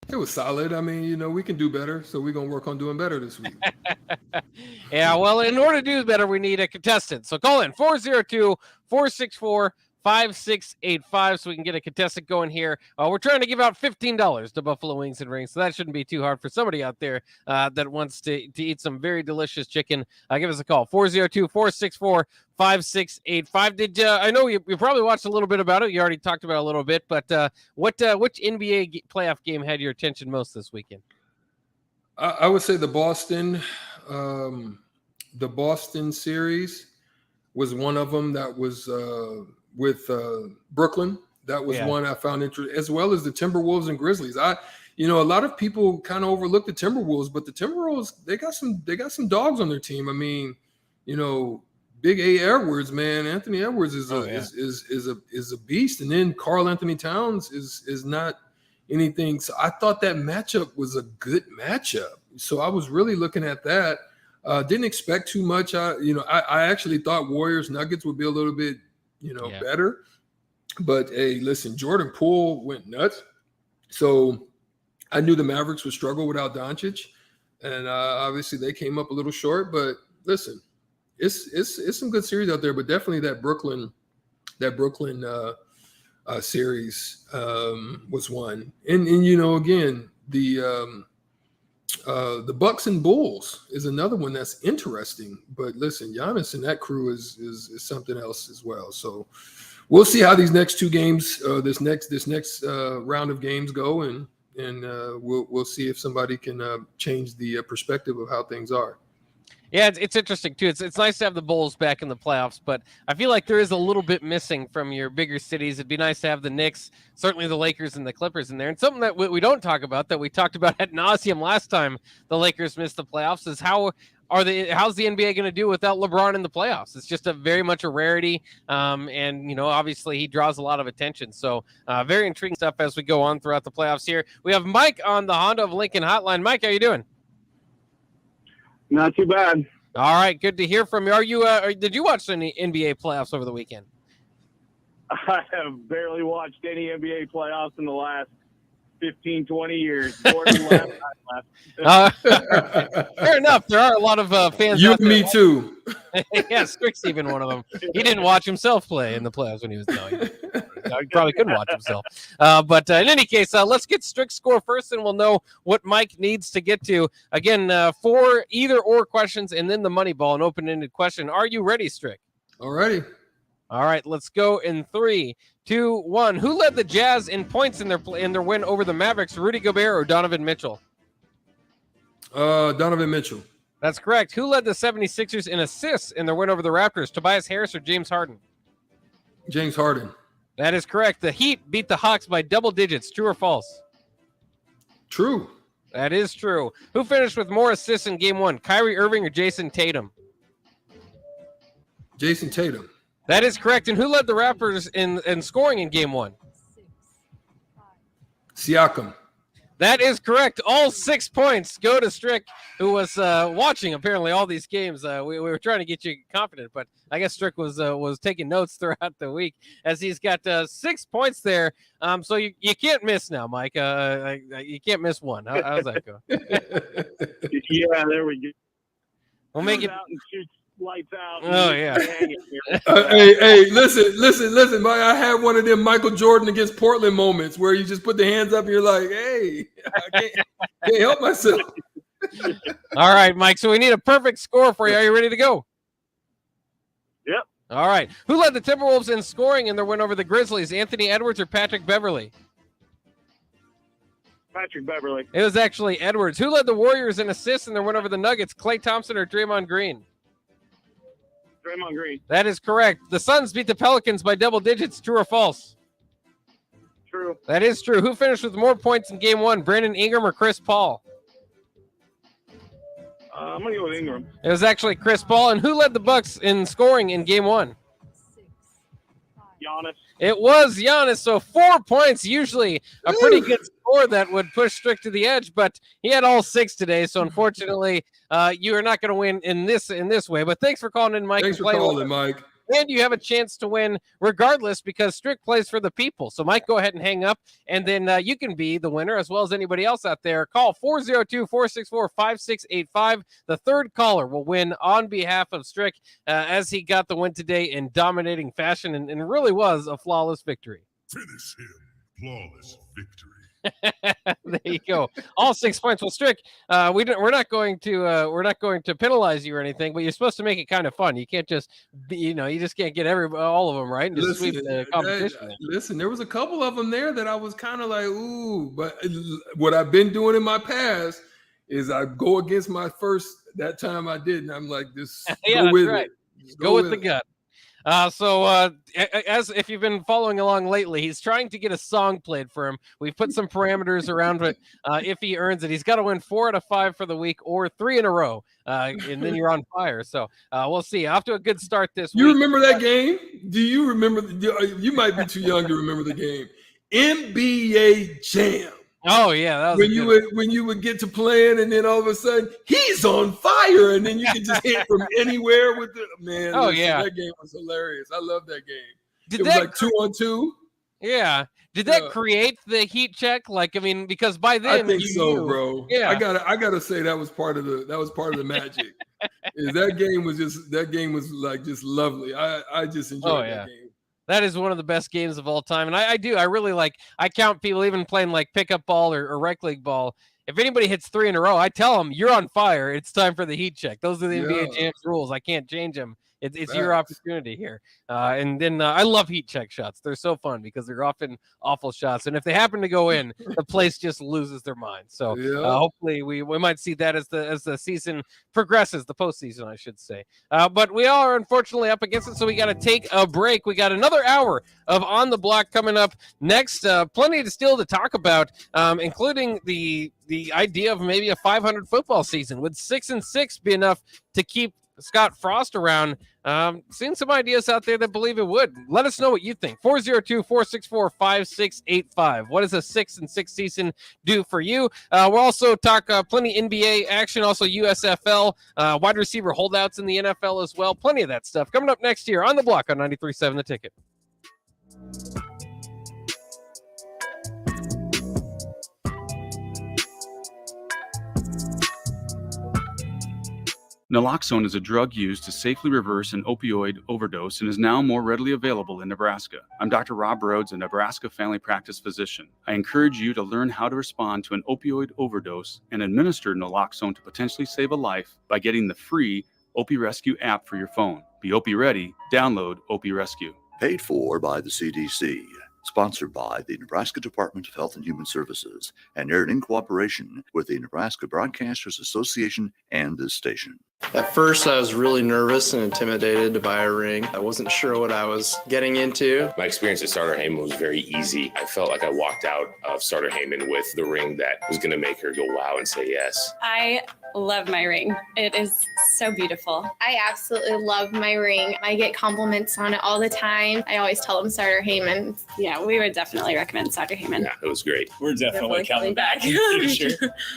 It was solid. I mean, you know, we can do better, so we're going to work on doing better this week. Yeah, well, in order to do better, we need a contestant. So call in 402-464-5685 so we can get a contestant going here. We're trying to give out $15 to Buffalo Wings and Rings, so that shouldn't be too hard for somebody out there that wants to eat some very delicious chicken. Give us a call, 402-464-5685. Did I know you probably watched a little bit about it. You already talked about it a little bit, but which NBA playoff game had your attention most this weekend? I would say the Boston series was one of them. That was with Brooklyn. That was one I found interesting, as well as the Timberwolves and Grizzlies. A lot of people kind of overlook the Timberwolves, but the Timberwolves, they got some dogs on their team. I mean, Big A. Edwards, man, Anthony Edwards is a beast, and then Karl Anthony Towns is not anything. So I thought that matchup was a good matchup. So I was really looking at that. Didn't expect too much. I actually thought Warriors Nuggets would be a little bit, better. But hey, listen, Jordan Poole went nuts. So I knew the Mavericks would struggle without Doncic, and obviously they came up a little short. But listen, it's some good series out there. But definitely that Brooklyn series was one. And again, the Bucks and Bulls is another one that's interesting. But listen, Giannis and that crew is something else as well. So we'll see how these next two games, this next round of games go, and we'll see if somebody can change the perspective of how things are. Yeah, it's interesting too. It's nice to have the Bulls back in the playoffs, but I feel like there is a little bit missing from your bigger cities. It'd be nice to have the Knicks, certainly the Lakers and the Clippers in there. And something that we don't talk about, that we talked about ad nauseum last time the Lakers missed the playoffs, is how's the NBA going to do without LeBron in the playoffs? It's just very much a rarity, and obviously he draws a lot of attention. So very intriguing stuff as we go on throughout the playoffs here. We have Mike on the Honda of Lincoln hotline. Mike, how you doing? Not too bad. All right, good to hear from you. Are you? Did you watch any NBA playoffs over the weekend? I have barely watched any NBA playoffs in the last 15, 20 years. Gordon left. Fair enough. There are a lot of fans. You and me too. Yeah, Strick's even one of them. He didn't watch himself play in the playoffs when he was young. He probably couldn't watch himself. But in any case, let's get Strick's score first, and we'll know what Mike needs to get to. Again, 4 either-or questions, and then the money ball, an open-ended question. Are you ready, Strick? All righty. All right, let's go in 3, 2, 1. Who led the Jazz in points in their win over the Mavericks? Rudy Gobert or Donovan Mitchell? Donovan Mitchell. That's correct. Who led the 76ers in assists in their win over the Raptors? Tobias Harris or James Harden? James Harden. That is correct. The Heat beat the Hawks by double digits. True or false? True. That is true. Who finished with more assists in Game 1? Kyrie Irving or Jason Tatum? Jason Tatum. That is correct. And who led the Raptors in scoring in Game 1? Siakam. That is correct. All 6 points go to Strick, who was watching apparently all these games. We were trying to get you confident, but I guess Strick was taking notes throughout the week, as he's got 6 points there. So you can't miss now, Mike. You can't miss one. How's that go? Yeah, there we go. We'll make it out and shoot lights out. Oh yeah. Hey, listen, Mike. I had one of them Michael Jordan against Portland moments where you just put the hands up and you're like, hey, I can't help myself. All right, Mike. So we need a perfect score for you. Are you ready to go? Yep. All right. Who led the Timberwolves in scoring in their win over the Grizzlies? Anthony Edwards or Patrick Beverley? Patrick Beverley. It was actually Edwards. Who led the Warriors in assists in their win over the Nuggets? Klay Thompson or Draymond Green? Draymond Green. That is correct. The Suns beat the Pelicans by double digits. True or false? True. That is true. Who finished with more points in Game 1? Brandon Ingram or Chris Paul? I'm going to go with Ingram. It was actually Chris Paul. And who led the Bucks in scoring in Game 1? Giannis. It was Giannis. So 4 points, usually a pretty good score that would push Strick to the edge, but he had all 6 today. So unfortunately, you are not going to win in this way. But thanks for calling in, Mike. Thanks for calling, Mike. And you have a chance to win regardless, because Strick plays for the people. So, Mike, go ahead and hang up, and then you can be the winner as well as anybody else out there. Call 402-464-5685. The third caller will win on behalf of Strick, as he got the win today in dominating fashion, and really was a flawless victory. Finish him. Flawless victory. There you go. All 6 points. Well, Strick, we're not going to penalize you or anything, but you're supposed to make it kind of fun. You can't just you just can't get all of them right and just sweep the competition. Listen, there was a couple of them there that I was kind of like, ooh, but what I've been doing in my past is I go against my first. That time I didn't. I'm like, just yeah, go with right. it. Go with the gut. So as if you've been following along lately, he's trying to get a song played for him. We've put some parameters around it. If he earns it, he's got to win 4 out of 5 for the week or 3 in a row. And then you're on fire. So we'll see. Off to a good start this week. You remember that game? Do you remember? You might be too young to remember the game. NBA Jam. Oh yeah, that was when you would get to playing, and then all of a sudden he's on fire, and then you can just hit from anywhere with the man. Oh listen, yeah, that game was hilarious. I love that game. Did it was that like 2-on-2. Yeah. Did that create the heat check? Like, I mean, because by then I think you so, knew. bro. Yeah. I gotta say that was part of the magic. That game was just lovely. I just enjoyed that game. That is one of the best games of all time. And I really I count people even playing like pickup ball or rec league ball. If anybody hits 3 in a row, I tell them you're on fire. It's time for the heat check. Those are the NBA Jams rules. I can't change them. It's your opportunity here. And then I love heat check shots. They're so fun because they're often awful shots. And if they happen to go in, the place just loses their mind. So hopefully we might see that as the season progresses, the postseason, I should say. But we are unfortunately up against it, so we got to take a break. We got another hour of On the Block coming up next. Plenty still to talk about, including the idea of maybe a 500 football season. Would 6-6 be enough to keep Scott Frost around? Seeing some ideas out there that believe it would. Let us know what you think. 402-464-5685. What does a 6-6 season do for you? We'll also talk plenty NBA action, also USFL, wide receiver holdouts in the NFL as well. Plenty of that stuff coming up next year on The Block on 93.7 The Ticket. Naloxone is a drug used to safely reverse an opioid overdose and is now more readily available in Nebraska. I'm Dr. Rob Rhodes, a Nebraska family practice physician. I encourage you to learn how to respond to an opioid overdose and administer naloxone to potentially save a life by getting the free Opie Rescue app for your phone. Be Opie ready. Download Opie Rescue. Paid for by the CDC. Sponsored by the Nebraska Department of Health and Human Services and aired in cooperation with the Nebraska Broadcasters Association and this station. At first, I was really nervous and intimidated to buy a ring. I wasn't sure what I was getting into. My experience at Starter Heyman was very easy. I felt like I walked out of Starter Heyman with the ring that was going to make her go wow and say yes. I love my ring. It is so beautiful. I absolutely love my ring. I get compliments on it all the time. I always tell them Starter Heyman. Yeah, we would definitely recommend Starter Heyman. Yeah, it was great. We're definitely coming back. Sure.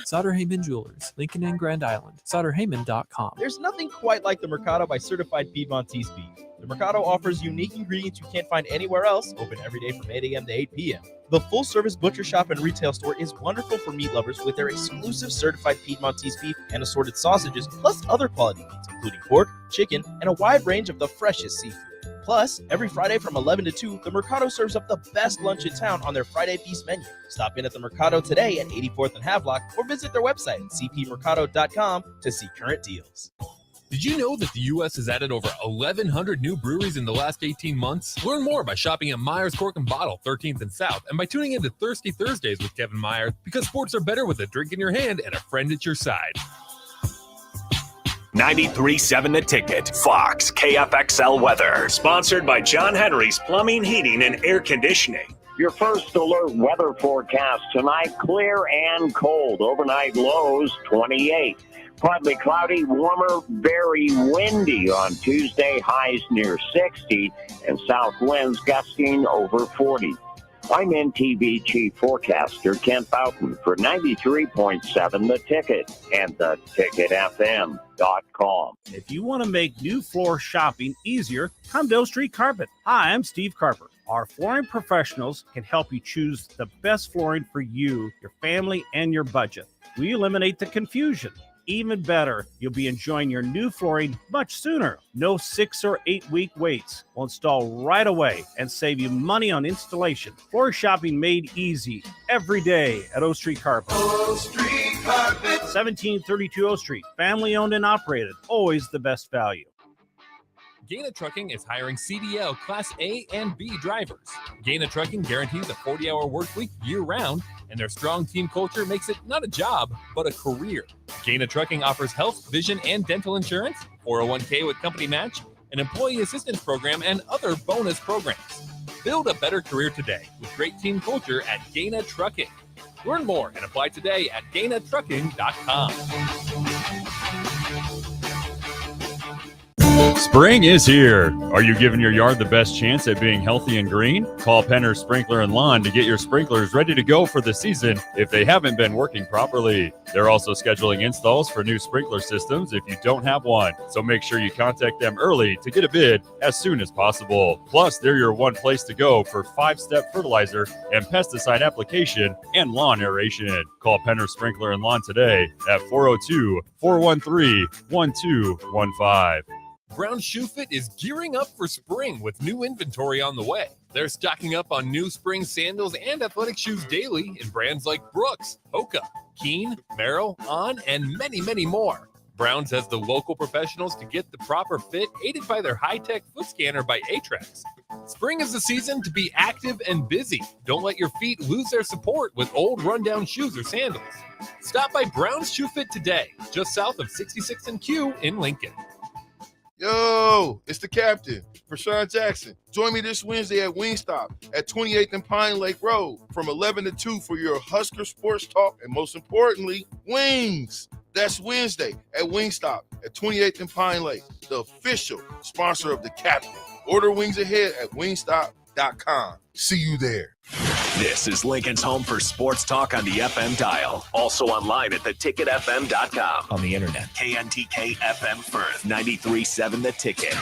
Sutter Heyman Jewelers, Lincoln and Grand Island. SutterHeyman.com. There's nothing quite like the Mercado by Certified Piedmontese beef. The Mercado offers unique ingredients you can't find anywhere else, open every day from 8 a.m. to 8 p.m. The full-service butcher shop and retail store is wonderful for meat lovers with their exclusive certified Piedmontese beef and assorted sausages, plus other quality meats, including pork, chicken, and a wide range of the freshest seafood. Plus, every Friday from 11 to 2, the Mercado serves up the best lunch in town on their Friday Feast menu. Stop in at the Mercado today at 84th and Havelock or visit their website at cpmercado.com to see current deals. Did you know that the U.S. has added over 1,100 new breweries in the last 18 months? Learn more by shopping at Myers Cork and Bottle, 13th and South, and by tuning into Thirsty Thursdays with Kevin Myers, because sports are better with a drink in your hand and a friend at your side. 93.7 The Ticket, Fox, KFXL weather. Sponsored by John Henry's Plumbing, Heating, and Air Conditioning. Your first alert weather forecast tonight, clear and cold. Overnight lows 28. Partly cloudy, warmer, very windy on Tuesday, highs near 60, and south winds gusting over 40. I'm NTV Chief Forecaster Kent Boughton for 93.7 The Ticket and theticketfm.com. If you want to make new floor shopping easier, come to O Street Carpet. Hi, I'm Steve Carper. Our flooring professionals can help you choose the best flooring for you, your family, and your budget. We eliminate the confusion. Even better, you'll be enjoying your new flooring much sooner. No 6 or 8 week waits. We'll install right away and save you money on installation. Floor shopping made easy every day at O Street Carpet. O Street Carpet. 1732 O Street. Family owned and operated. Always the best value. Gaina Trucking is hiring CDL Class A and B drivers. Gaina Trucking guarantees a 40-hour work week year-round, and their strong team culture makes it not a job, but a career. Gaina Trucking offers health, vision, and dental insurance, 401k with company match, an employee assistance program, and other bonus programs. Build a better career today with great team culture at Gaina Trucking. Learn more and apply today at GainaTrucking.com. Spring is here. Are you giving your yard the best chance at being healthy and green? Call Penner Sprinkler and Lawn to get your sprinklers ready to go for the season if they haven't been working properly. They're also scheduling installs for new sprinkler systems if you don't have one. So make sure you contact them early to get a bid as soon as possible. Plus, they're your one place to go for 5-step fertilizer and pesticide application and lawn aeration. Call Penner Sprinkler and Lawn today at 402-413-1215. Brown Shoe Fit is gearing up for spring with new inventory on the way. They're stocking up on new spring sandals and athletic shoes daily in brands like Brooks, Hoka, Keen, Merrell, On, and many, many more. Browns has the local professionals to get the proper fit, aided by their high-tech foot scanner by Atrax. Spring is the season to be active and busy. Don't let your feet lose their support with old rundown shoes or sandals. Stop by Brown's Shoe Fit today, just south of 66th and Q in Lincoln. Yo, it's the captain, Rashawn Jackson. Join me this Wednesday at Wingstop at 28th and Pine Lake Road from 11 to 2 for your Husker sports talk and, most importantly, wings. That's Wednesday at Wingstop at 28th and Pine Lake, the official sponsor of the captain. Order wings ahead at wingstop.com. See you there. This is Lincoln's home for sports talk on the FM dial. Also online at theticketfm.com. On the internet. KNTK FM Firth, 93.7 The Ticket.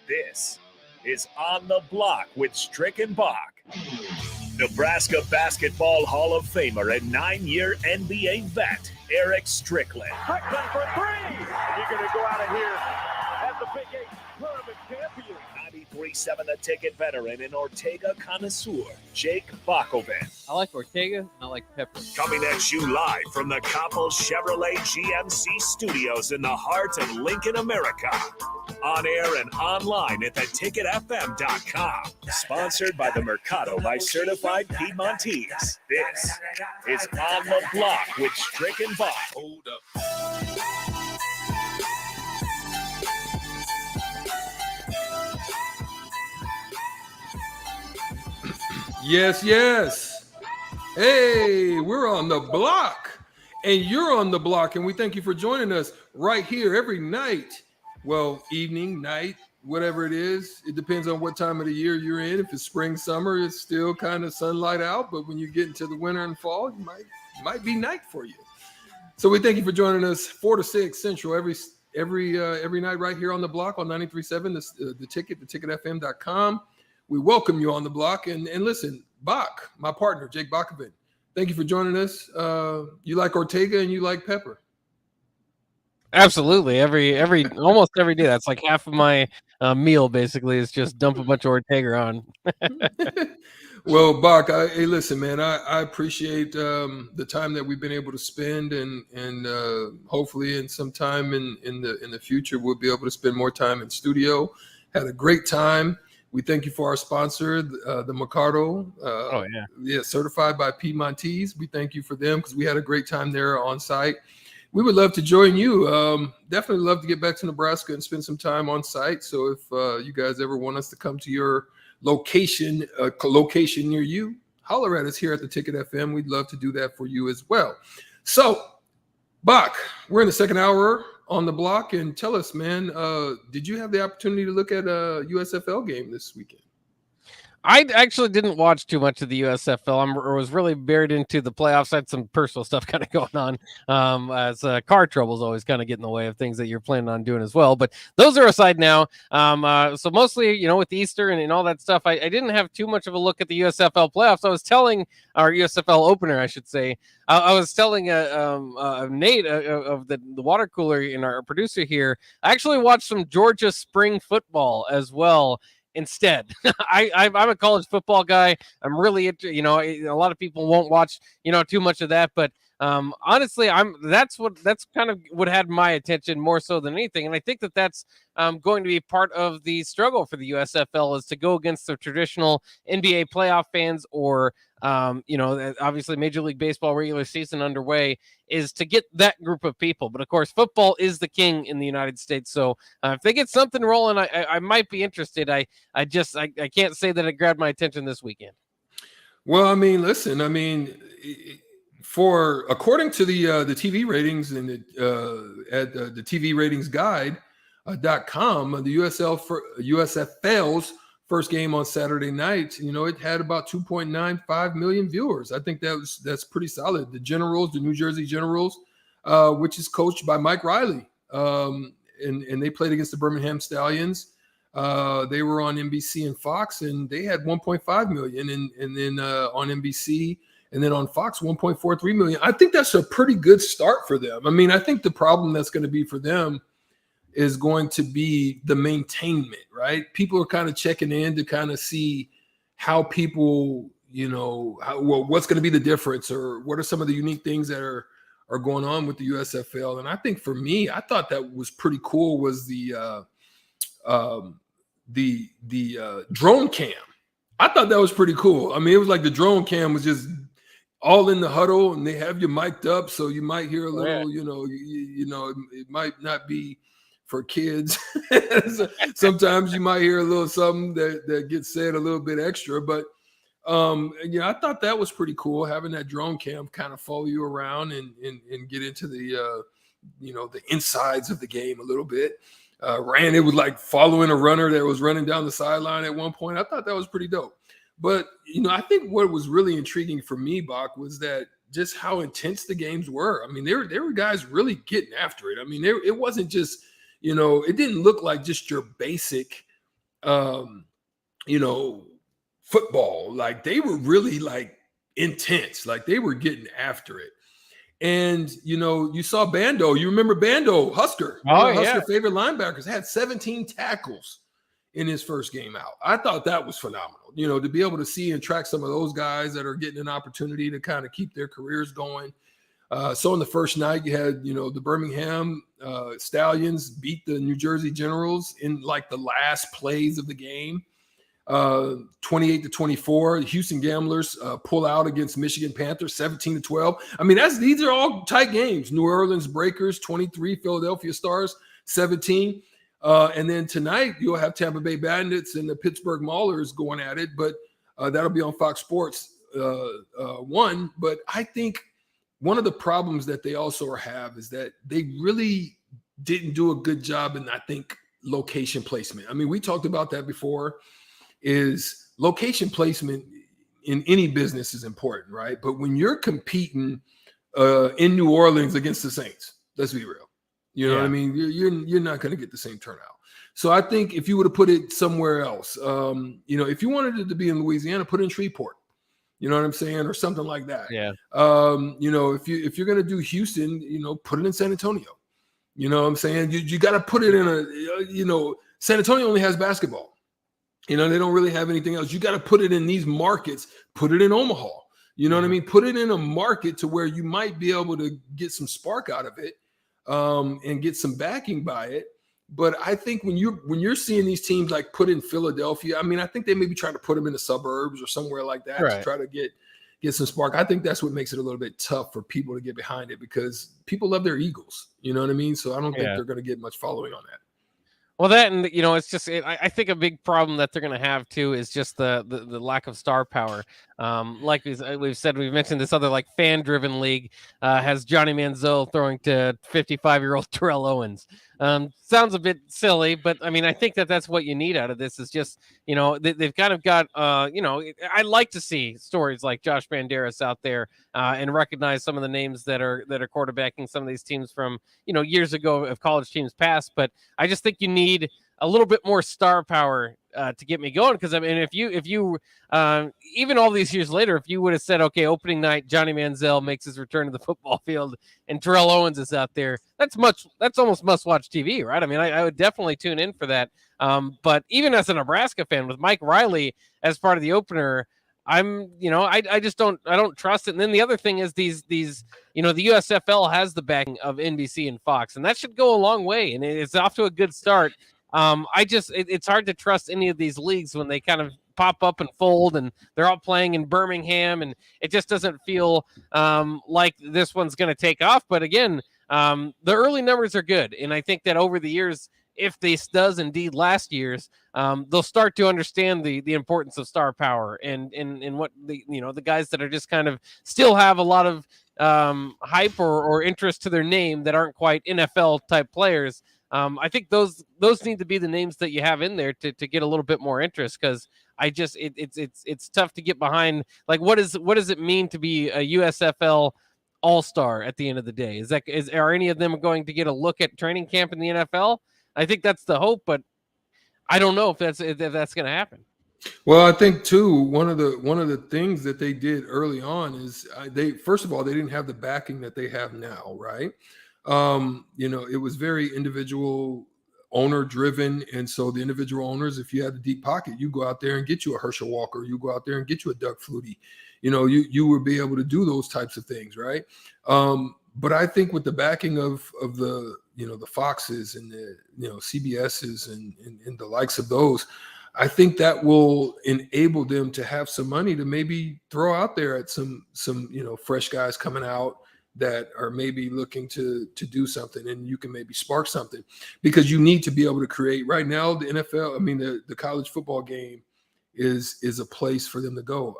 This is On the Block with Strick and Bach. Nebraska Basketball Hall of Famer and 9-year NBA vet, Eric Strickland. Strickland for three. You're going to go out of here as the Big 8 tournament champion. 93.7 The Ticket veteran and Ortega connoisseur, Jake Bakoven. I like Ortega, and I like Pepper. Coming at you live from the Coppel Chevrolet GMC studios in the heart of Lincoln, America. On air and online at theticketfm.com. Sponsored by the Mercado by Certified Piedmontese. This is On the Block with Strick and Bach. Hold up. Yes, yes. Hey, we're on the block, and you're on the block, and we thank you for joining us right here every night. Well, evening, night, whatever it is. It depends on what time of the year you're in. If it's spring, summer, it's still kind of sunlight out, but when you get into the winter and fall, it might be night for you. So we thank you for joining us 4 to 6 Central every night right here on the block on 93.7 the ticket, theticketfm.com. We welcome you on the block. And listen, Bach, my partner, Jake Bakoven, thank you for joining us. You like Ortega and you like Pepper. Absolutely. Almost every day. That's like half of my meal basically is just dump a bunch of Ortega on. Well, Bach, hey, listen, man, I appreciate the time that we've been able to spend and hopefully in some time in the future, we'll be able to spend more time in studio. Had a great time. We thank you for our sponsor, the Mercado. Certified by Piedmontese. We thank you for them because we had a great time there on site. We would love to join you. Definitely love to get back to Nebraska and spend some time on site. So if you guys ever want us to come to your location near you, holler at us here at the Ticket FM. We'd love to do that for you as well. So, Bach, we're in the second hour on the block, and tell us, man, did you have the opportunity to look at a USFL game this weekend? I actually didn't watch too much of the USFL. I was really buried into the playoffs. I had some personal stuff kind of going on, as car trouble is always kind of get in the way of things that you're planning on doing as well. But those are aside now. So mostly, with Easter and all that stuff, I didn't have too much of a look at the USFL playoffs. I was telling our USFL opener, I should say, I was telling Nate of the water cooler and our producer here, I actually watched some Georgia spring football as well. Instead, I'm a college football guy. I'm really into, a lot of people won't watch, too much of that, but honestly, that's kind of what had my attention more so than anything. And I think that's going to be part of the struggle for the USFL is to go against the traditional NBA playoff fans or, obviously Major League Baseball regular season underway is to get that group of people. But of course, football is the king in the United States. So if they get something rolling, I might be interested. I can't say that it grabbed my attention this weekend. Well, listen, according to the TV ratings and the TV ratings guide, .com, the USFL's first game on Saturday night, it had about 2.95 million viewers. I think that's pretty solid. The Generals, the New Jersey Generals, which is coached by Mike Riley, and they played against the Birmingham Stallions. They were on NBC and Fox, and they had 1.5 million, and then on NBC, and then on Fox, 1.43 million. I think that's a pretty good start for them. I mean, I think the problem that's going to be for them is going to be the maintainment, right? People are kind of checking in to kind of see how people, what's going to be the difference, or what are some of the unique things that are going on with the USFL. And I think for me, I thought that was pretty cool was the drone cam. I thought that was pretty cool. I mean, it was like the drone cam was just all in the huddle, and they have you mic'd up, so you might hear a little, it might not be for kids. Sometimes you might hear a little something that gets said a little bit extra, but I thought that was pretty cool, having that drone cam kind of follow you around and get into the the insides of the game a little bit. It was like following a runner that was running down the sideline at one point. I thought that was pretty dope. But I think what was really intriguing for me, Bach, was that just how intense the games were. I mean, there were guys really getting after it. I mean, it wasn't just it didn't look like just your basic, football. Like, they were really like intense. Like, they were getting after it. And, you saw Bando. You remember Bando, Husker. Husker favorite linebackers, had 17 tackles in his first game out. I thought that was phenomenal, to be able to see and track some of those guys that are getting an opportunity to kind of keep their careers going. So in the first night, you had, the Birmingham Stallions beat the New Jersey Generals in like the last plays of the game, 28-24. Houston Gamblers pull out against Michigan Panthers, 17-12. I mean, these are all tight games. New Orleans Breakers, 23. Philadelphia Stars, 17. And then tonight, you'll have Tampa Bay Bandits and the Pittsburgh Maulers going at it, but that'll be on Fox Sports 1. But I think one of the problems that they also have is that they really didn't do a good job in, I think, location placement. I mean, we talked about that before, is location placement in any business is important, right? But when you're competing in New Orleans against the Saints, let's be real. You know what I mean? You're not going to get the same turnout. So I think if you would have put it somewhere else, if you wanted it to be in Louisiana, put it in Shreveport. You know what I'm saying? Or something like that. Yeah. If you're going to do Houston, put it in San Antonio. You know what I'm saying? You got to put it in San Antonio only has basketball. They don't really have anything else. You got to put it in these markets. Put it in Omaha. You know what I mean? Put it in a market to where you might be able to get some spark out of it, and get some backing by it. But I think when you're seeing these teams like put in Philadelphia, I mean, I think they may be trying to put them in the suburbs or somewhere like that to try to get some spark. I think that's what makes it a little bit tough for people to get behind it, because people love their Eagles. You know what I mean? So I don't think they're going to get much following on that. Well, that, and it's just, I think a big problem that they're going to have too is just the lack of star power. Like we've mentioned, this other like fan-driven league has Johnny Manziel throwing to 55-year-old Terrell Owens. Sounds a bit silly, but I mean, I think that's what you need out of this is just, they've kind of got, I like to see stories like Josh Banderas out there and recognize some of the names that are quarterbacking some of these teams from, years ago of college teams past. But I just think you need a little bit more star power to get me going. Because I mean, if you even all these years later, if you would have said, okay, opening night, Johnny Manziel makes his return to the football field and Terrell Owens is out there, that's almost must-watch TV, right? I mean, I would definitely tune in for that. But even as a Nebraska fan, with Mike Riley as part of the opener, I don't trust it. And then the other thing is these the USFL has the backing of NBC and Fox, and that should go a long way. And it's off to a good start. It's hard to trust any of these leagues when they kind of pop up and fold and they're all playing in Birmingham, and it just doesn't feel like this one's going to take off. But again, the early numbers are good. And I think that over the years, if this does indeed last year's, they'll start to understand the importance of star power and what the guys that are just kind of still have a lot of hype or interest to their name that aren't quite NFL type players. I think those need to be the names that you have in there to get a little bit more interest, because it's tough to get behind. Like, what does it mean to be a USFL all-star at the end of the day? Are any of them going to get a look at training camp in the NFL? I think that's the hope, but I don't know if that's going to happen. Well, I think too, one of the things that they did early on is first of all, they didn't have the backing that they have now, right? It was very individual owner driven. And so the individual owners, if you had the deep pocket, you go out there and get you a Herschel Walker, you go out there and get you a Doug Flutie, you would be able to do those types of things. Right. But I think with the backing of the, the Foxes and the, CBS's and the likes of those, I think that will enable them to have some money to maybe throw out there at some fresh guys coming out that are maybe looking to do something, and you can maybe spark something, because you need to be able to create. Right now, the NFL, the college football game is a place for them to go.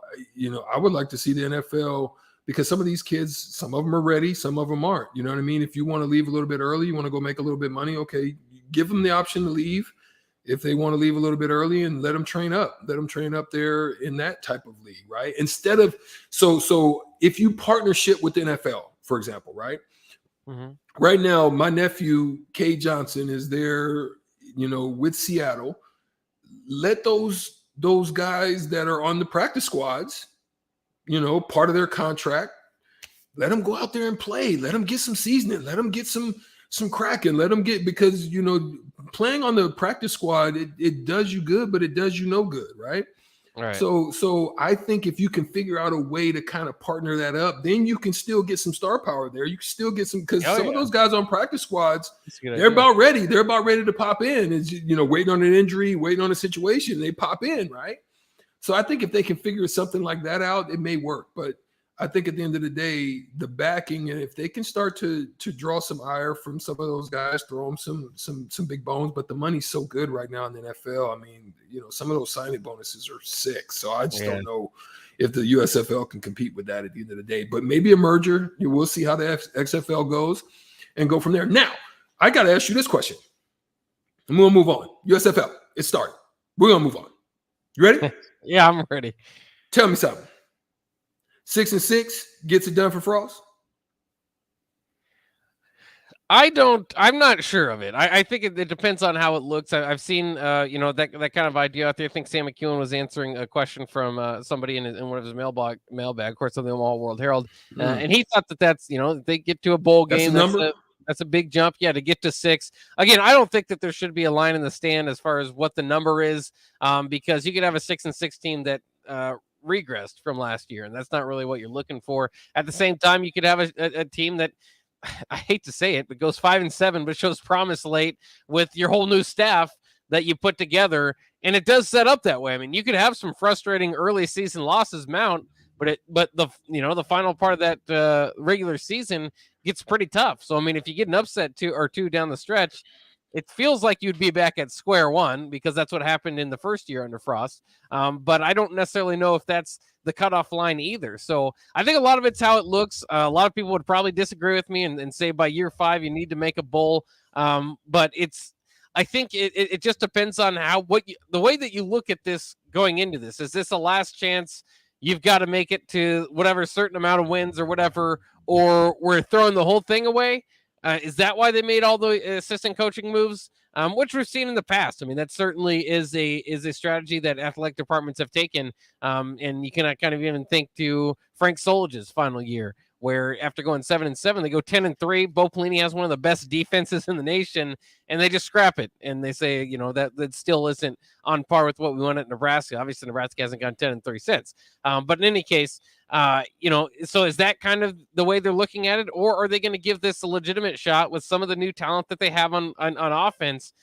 I would like to see the NFL, because some of these kids, some of them are ready, some of them aren't. You know what I mean? If you want to leave a little bit early, you want to go make a little bit of money, okay, give them the option to leave. If they want to leave a little bit early, and let them train up there in that type of league, right? Instead of, so if you partnership with the NFL, for example, right? Mm-hmm. Right now, my nephew, Kay Johnson, is there, with Seattle. Let those guys that are on the practice squads, part of their contract, let them go out there and play. Let them get some seasoning. Let them get some cracking. Let them get, because, playing on the practice squad, it does you good, but it does you no good, right? Right. So I think if you can figure out a way to kind of partner that up, then you can still get some star power there. You can still get some, because some of those guys on practice squads, they're about ready. They're about ready to pop in. It's, waiting on an injury, waiting on a situation, they pop in, right? So I think if they can figure something like that out, it may work. But I think at the end of the day, the backing, and if they can start to draw some ire from some of those guys, throw them some big bones. But the money's so good right now in the NFL. I mean, some of those signing bonuses are sick. So I just don't know if the USFL can compete with that at the end of the day. But maybe a merger. We'll see how the XFL goes and go from there. Now, I got to ask you this question. I'm going to move on. USFL, it started. We're going to move on. You ready? Yeah, I'm ready. Tell me something. 6-6 gets it done for Frost? I'm not sure of it. I think it depends on how it looks. I've seen, that kind of idea out there. I think Sam McEwen was answering a question from somebody in one of his mailbag, of course, on the Omaha World Herald. And he thought that's, they get to a bowl game. That's a big jump. Yeah, to get to 6. Again, I don't think that there should be a line in the stand as far as what the number is, because you could have a 6-6 team that regressed from last year, and that's not really what you're looking for. At the same time, you could have a team that, I hate to say it, but goes 5-7, but shows promise late with your whole new staff that you put together, and it does set up that way. I mean, you could have some frustrating early season losses mount, but the final part of that regular season gets pretty tough. So I mean, if you get an upset two down the stretch, it feels like you'd be back at square one, because that's what happened in the first year under Frost. But I don't necessarily know if that's the cutoff line either. So I think a lot of it's how it looks. A lot of people would probably disagree with me and say by year 5 you need to make a bowl. But I think it just depends on the way that you look at this going into this. Is this a last chance? You've got to make it to whatever certain amount of wins or whatever, or we're throwing the whole thing away. Is that why they made all the assistant coaching moves, which we've seen in the past? I mean, that certainly is a strategy that athletic departments have taken. And you can kind of even think to Frank Solich's final year, where after going 7-7, they go 10-3. Bo Pelini has one of the best defenses in the nation, and they just scrap it. And they say, that still isn't on par with what we want at Nebraska. Obviously, Nebraska hasn't gone 10-3 since. But in any case, so is that kind of the way they're looking at it, or are they going to give this a legitimate shot with some of the new talent that they have on offense?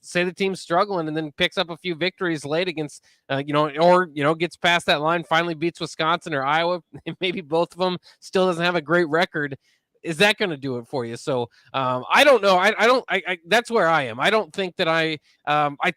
Say the team's struggling and then picks up a few victories late against, gets past that line, finally beats Wisconsin or Iowa. Maybe both of them, still doesn't have a great record. Is that going to do it for you? So I don't know. I that's where I am. I don't think that I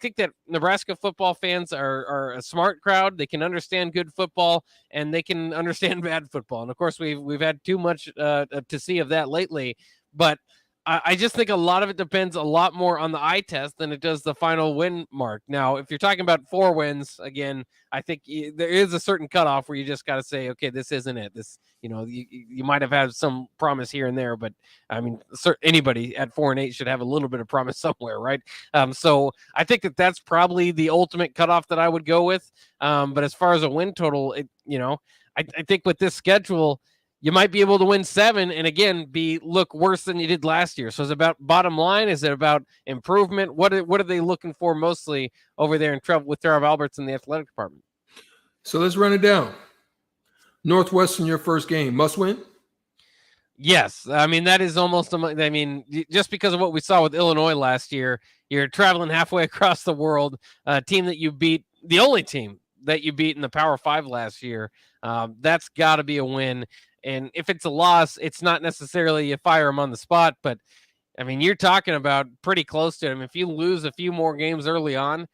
think that Nebraska football fans are a smart crowd. They can understand good football and they can understand bad football. And of course, we've had too much to see of that lately. But I just think a lot of it depends a lot more on the eye test than it does the final win mark. Now, if you're talking about 4 wins, again, I think there is a certain cutoff where you just got to say, okay, this isn't it. This, you might have had some promise here and there, but I mean, anybody at 4-8 should have a little bit of promise somewhere, right? So I think that's probably the ultimate cutoff that I would go with. But as far as a win total, I think with this schedule, you might be able to win 7 and again look worse than you did last year. So is it about bottom line? Is it about improvement? What are they looking for mostly over there with Trev Alberts in the athletic department? So let's run it down. Northwestern, your first game, must win? Yes. I mean, that is almost, just because of what we saw with Illinois last year, you're traveling halfway across the world, a team that you beat, the only team that you beat in the Power 5 last year. That's got to be a win. And if it's a loss, it's not necessarily you fire them on the spot, but I mean, you're talking about pretty close to them. If you lose a few more games early on,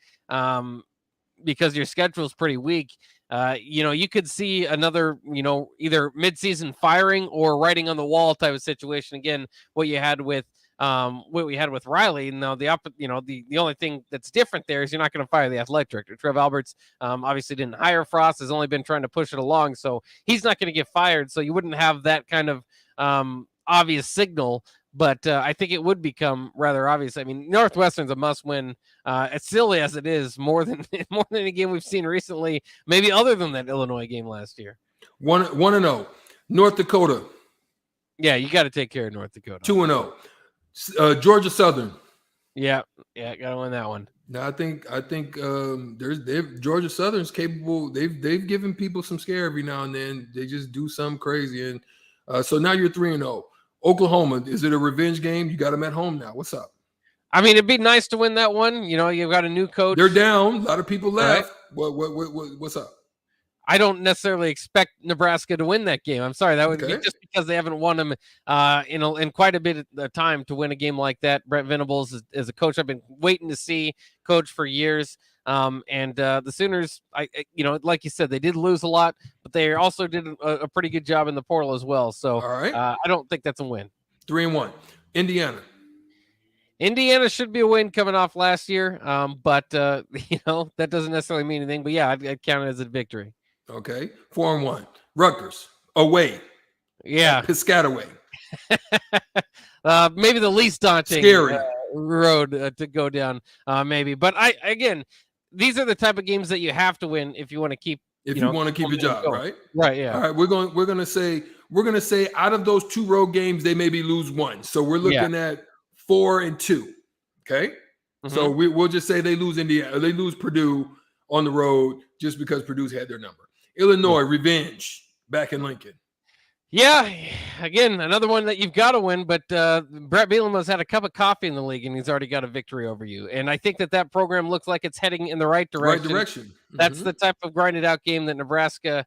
because your schedule is pretty weak, you could see another, either midseason firing or writing on the wall type of situation. Again, what we had with Riley. Now the only thing that's different there is you're not going to fire the athletic director. Trev Alberts obviously didn't hire Frost, has only been trying to push it along, so he's not going to get fired. So you wouldn't have that kind of obvious signal. But I think it would become rather obvious. I mean, Northwestern's a must-win, as silly as it is, more than any game we've seen recently, maybe other than that Illinois game last year. 1-0. North Dakota. Yeah, you got to take care of North Dakota. 2-0. Georgia Southern. Yeah, gotta win that one. Now I think Georgia Southern's capable. They've given people some scare every now and then. They just do something crazy, and so now you're 3-0. Oklahoma, is it a revenge game? You got them at home now. What's up? I mean, it'd be nice to win that one. You've got a new coach. They're down. A lot of people left. Right. What's up? I don't necessarily expect Nebraska to win that game. I'm sorry, that would be just because they haven't won them in quite a bit of time to win a game like that. Brent Venables is a coach I've been waiting to see coach for years. And the Sooners, like you said, they did lose a lot, but they also did a pretty good job in the portal as well. So all right. I don't think that's a win. 3-1. Indiana should be a win coming off last year, but that doesn't necessarily mean anything. But yeah, I'd count it as a victory. Okay, 4-1. Rutgers away. Yeah, Piscataway. Maybe the least daunting road to go down. Maybe, but these are the type of games that you have to win if you want to keep. If you want to keep your job, right? Right. Yeah. All right. We're gonna say out of those 2 road games, they maybe lose 1. So we're looking at 4-2. Okay. Mm-hmm. So we'll just say they lose Indiana. They lose Purdue on the road just because Purdue's had their number. Illinois, revenge back in Lincoln. Yeah, again, another one that you've got to win, but Brett Bielema has had a cup of coffee in the league, and he's already got a victory over you. And I think that program looks like it's heading in the right direction. Mm-hmm. That's the type of grinded-out game that Nebraska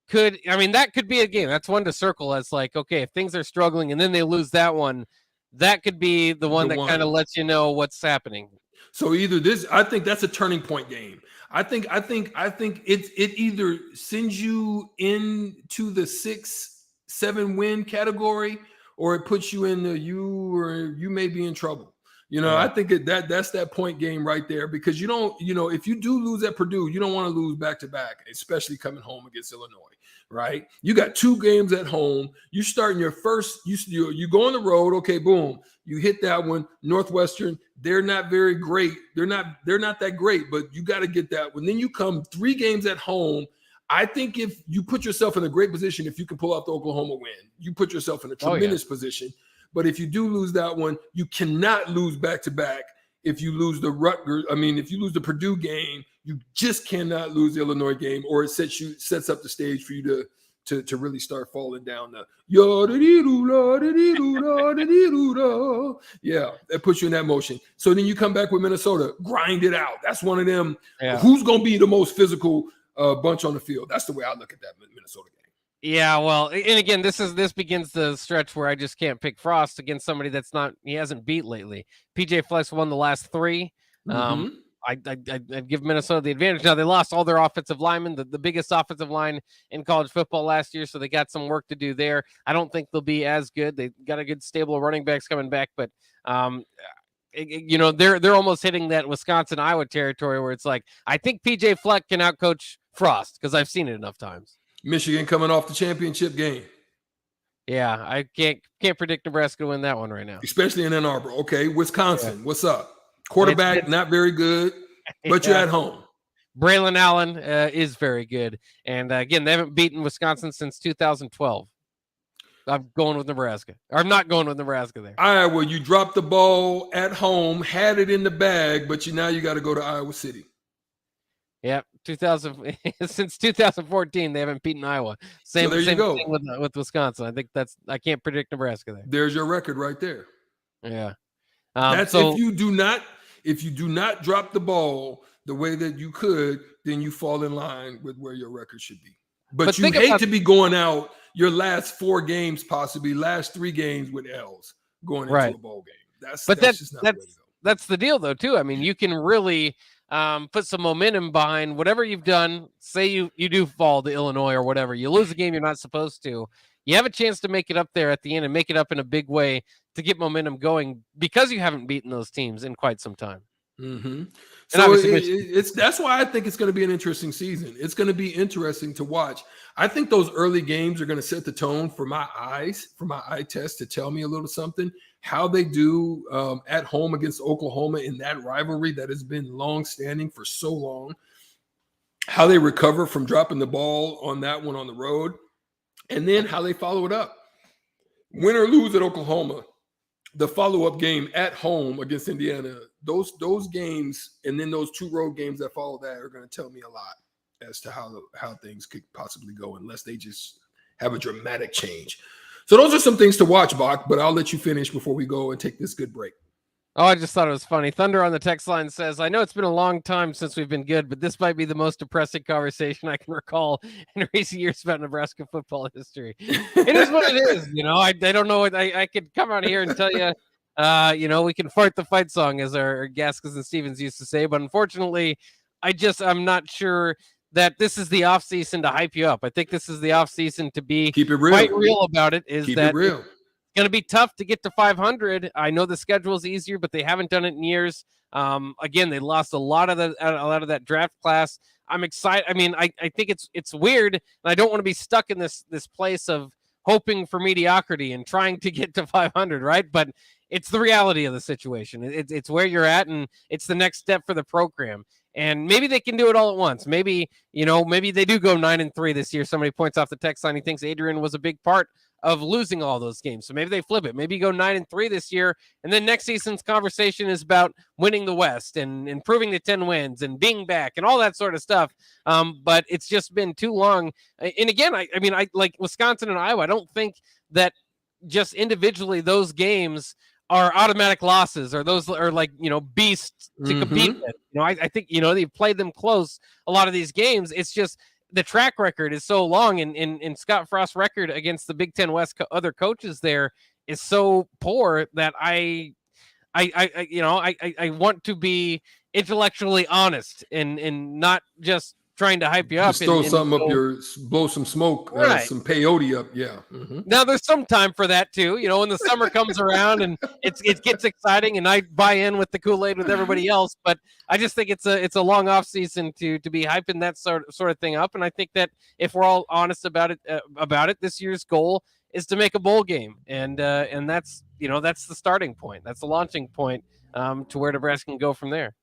could – that could be a game. That's one to circle as like, okay, if things are struggling and then they lose that one, that could be the one that kind of lets you know what's happening. So I think that's a turning point game. I think it either sends you into the 6-7 win category, or it puts you in the you may be in trouble. I think that's that point game right there, because you don't, if you do lose at Purdue, you don't want to lose back to back, especially coming home against Illinois, right? You got 2 games at home. You starting your first, you go on the road. Okay, boom, you hit that one. Northwestern, they're not very great. They're not that great, but you got to get that one. Then you come 3 games at home. I think if you put yourself in a great position, if you can pull out the Oklahoma win, you put yourself in a tremendous position. But if you do lose that one, you cannot lose back-to-back. If you lose if you lose the Purdue game, you just cannot lose the Illinois game, or it sets up the stage for you to really start falling down the yeah, that puts you in that motion. So then you come back with Minnesota, grind it out. That's one of them. Yeah. Who's going to be the most physical bunch on the field? That's the way I look at that Minnesota game. Yeah, well, and again, this begins the stretch where I just can't pick Frost against somebody he hasn't beat lately. PJ Flex won the last 3. I'd give Minnesota the advantage. Now, they lost all their offensive linemen, the biggest offensive line in college football last year, so they got some work to do there. I don't think they'll be as good. They got a good stable of running backs coming back, but they're almost hitting that Wisconsin-Iowa territory where it's like, I think PJ Fleck can outcoach Frost because I've seen it enough times. Michigan coming off the championship game. Yeah, I can't predict Nebraska to win that one right now. Especially in Ann Arbor. Okay, Wisconsin, what's up? Quarterback, not very good, but you're at home. Braylon Allen is very good. And again, they haven't beaten Wisconsin since 2012. I'm going with Nebraska. Or I'm not going with Nebraska there. Iowa, you dropped the ball at home, had it in the bag, but now you got to go to Iowa City. Yep, since 2014, they haven't beaten Iowa. Same thing with Wisconsin. I think I can't predict Nebraska there. There's your record right there. Yeah. That's if you do not drop the ball the way that you could, then you fall in line with where your record should be. But you hate to be going out your last 4 games, possibly last 3 games with L's going into a bowl game. That's just not the way to go. That's the deal, though, too. I mean, you can really put some momentum behind whatever you've done. Say you do fall to Illinois or whatever. You lose a game you're not supposed to. You have a chance to make it up there at the end and make it up in a big way to get momentum going because you haven't beaten those teams in quite some time. Mm-hmm. So that's why I think it's going to be an interesting season. It's going to be interesting to watch. I think those early games are going to set the tone for my eye test to tell me a little something. How they do at home against Oklahoma in that rivalry that has been long-standing for so long. How they recover from dropping the ball on that one on the road. And then how they follow it up. Win or lose at Oklahoma, the follow-up game at home against Indiana, those games and then those 2 road games that follow that are going to tell me a lot as to how things could possibly go unless they just have a dramatic change. So those are some things to watch, Bach, but I'll let you finish before we go and take this good break. Oh, I just thought it was funny. Thunder on the text line says, I know it's been a long time since we've been good, but this might be the most depressing conversation I can recall in recent years about Nebraska football history. It is what it is. I don't know what I could come out here and tell you, we can fart the fight song, as our Gaskins and Stevens used to say. But unfortunately, I'm not sure that this is the off season to hype you up. I think this is the off season to be quite real about it. Keep it real. Going to be tough to get to 500. I know the schedule is easier, but they haven't done it in years. Again, they lost a lot of that draft class. I'm excited. I mean, I think it's weird, and I don't want to be stuck in this place of hoping for mediocrity and trying to get to 500, right? But it's the reality of the situation. It's where you're at, and it's the next step for the program. And maybe they can do it all at once. Maybe they do go 9-3 this year. Somebody points off the text line. He thinks Adrian was a big part of losing all those games. So maybe they flip it. Maybe you go 9-3 this year. And then next season's conversation is about winning the West and improving the 10 wins and being back and all that sort of stuff. But it's just been too long. And again, I mean, like Wisconsin and Iowa, I don't think that just individually those games are automatic losses, or those are like, beasts to compete with. I think, they've played them close a lot of these games. It's just the track record is so long, and Scott Frost's record against the Big Ten West other coaches there is so poor that I want to be intellectually honest and not just trying to hype you up. Just throw something up blow some smoke, some peyote up. Yeah. Mm-hmm. Now there's some time for that too. When the summer comes around and it gets exciting, and I buy in with the Kool-Aid with everybody else. But I just think it's a long off season to be hyping that sort of thing up. And I think that if we're all honest about it, this year's goal is to make a bowl game, and that's that's the starting point. That's the launching point to where Nebraska can go from there.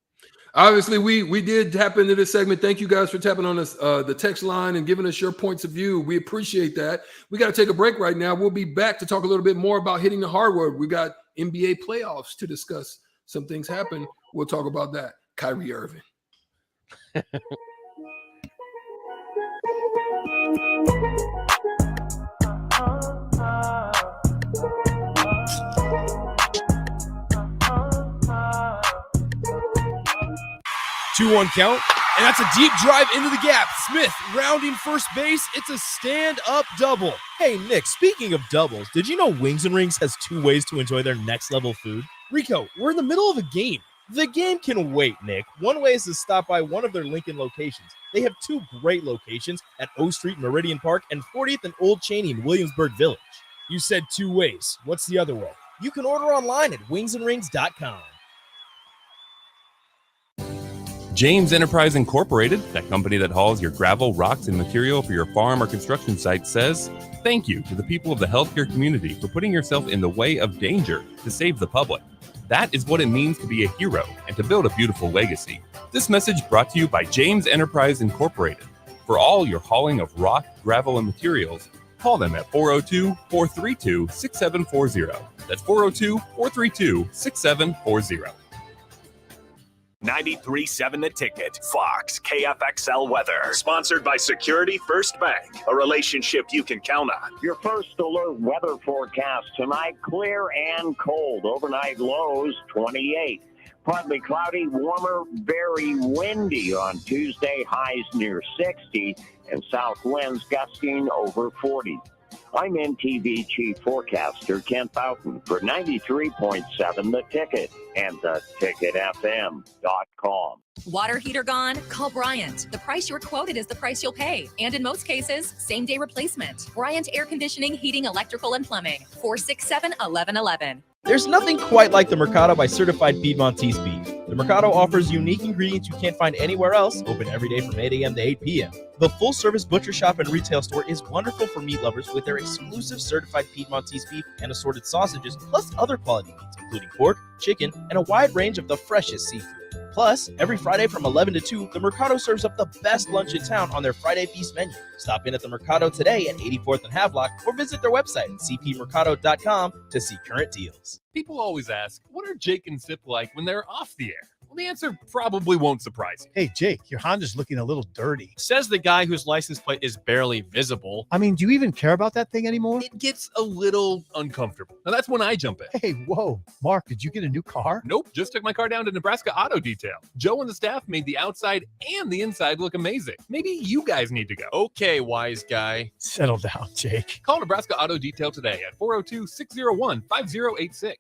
Obviously, we did tap into this segment. Thank you guys for tapping on us, the text line, and giving us your points of view. We appreciate that. We got to take a break right now. We'll be back to talk a little bit more about hitting the hardwood. We got NBA playoffs to discuss. Some things happen. We'll talk about that. Kyrie Irving. 2-1 count, and that's a deep drive into the gap. Smith rounding first base. It's a stand-up double. Hey, Nick, speaking of doubles, did you know Wings and Rings has 2 ways to enjoy their next level food? Rico, we're in the middle of a game. The game can wait, Nick. One way is to stop by one of their Lincoln locations. They have 2 great locations at O Street, Meridian Park, and 40th and Old Cheney in Williamsburg Village. You said 2 ways. What's the other way? You can order online at wingsandrings.com. James Enterprise Incorporated, that company that hauls your gravel, rocks, and material for your farm or construction site, says thank you to the people of the healthcare community for putting yourself in the way of danger to save the public. That is what it means to be a hero and to build a beautiful legacy. This message brought to you by James Enterprise Incorporated. For all your hauling of rock, gravel, and materials, call them at 402-432-6740. That's 402-432-6740. 93.7 The Ticket, Fox, KFXL weather. Sponsored by Security First Bank, a relationship you can count on. Your first alert weather forecast tonight, clear and cold. Overnight lows 28. Partly cloudy, warmer, very windy on Tuesday, highs near 60, and south winds gusting over 40. I'm NTV Chief Forecaster Kent Boughton for 93.7 The Ticket and theticketfm.com. Water heater gone? Call Bryant. The price you're quoted is the price you'll pay. And in most cases, same-day replacement. Bryant Air Conditioning, Heating, Electrical, and Plumbing. 467-1111. There's nothing quite like the Mercado by Certified Piedmontese beef. The Mercado offers unique ingredients you can't find anywhere else, open every day from 8 a.m. to 8 p.m. The full-service butcher shop and retail store is wonderful for meat lovers with their exclusive certified Piedmontese beef and assorted sausages, plus other quality meats, including pork, chicken, and a wide range of the freshest seafood. Plus, every Friday from 11 to 2, the Mercado serves up the best lunch in town on their Friday Feast menu. Stop in at the Mercado today at 84th and Havelock or visit their website at cpmercado.com to see current deals. People always ask, what are Jake and Sip like when they're off the air? Well, the answer probably won't surprise you. Hey, Jake, your Honda's looking a little dirty. Says the guy whose license plate is barely visible. I mean, do you even care about that thing anymore? It gets a little uncomfortable. Now, that's when I jump in. Hey, whoa. Mark, did you get a new car? Nope, just took my car down to Nebraska Auto Detail. Joe and the staff made the outside and the inside look amazing. Maybe you guys need to go. Okay, wise guy. Settle down, Jake. Call Nebraska Auto Detail today at 402-601-5086.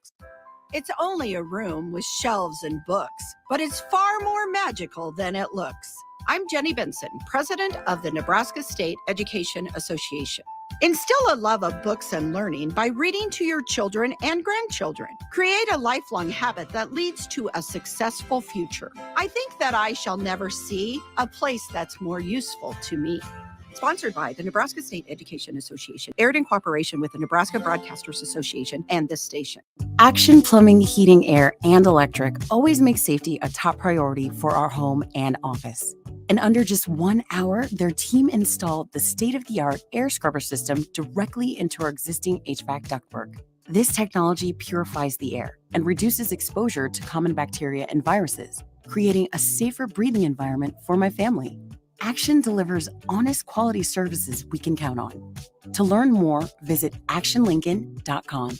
It's only a room with shelves and books, but it's far more magical than it looks. I'm Jenny Benson, president of the Nebraska State Education Association. Instill a love of books and learning by reading to your children and grandchildren. Create a lifelong habit that leads to a successful future. I think that I shall never see a place that's more useful to me. Sponsored by the Nebraska State Education Association, aired in cooperation with the Nebraska Broadcasters Association and this station. Action Plumbing, Heating, Air, and Electric always makes safety a top priority for our home and office. In under just 1 hour, their team installed the state-of-the-art air scrubber system directly into our existing HVAC ductwork. This technology purifies the air and reduces exposure to common bacteria and viruses, creating a safer breathing environment for my family. Action delivers honest quality services we can count on. To learn more, visit actionlincoln.com.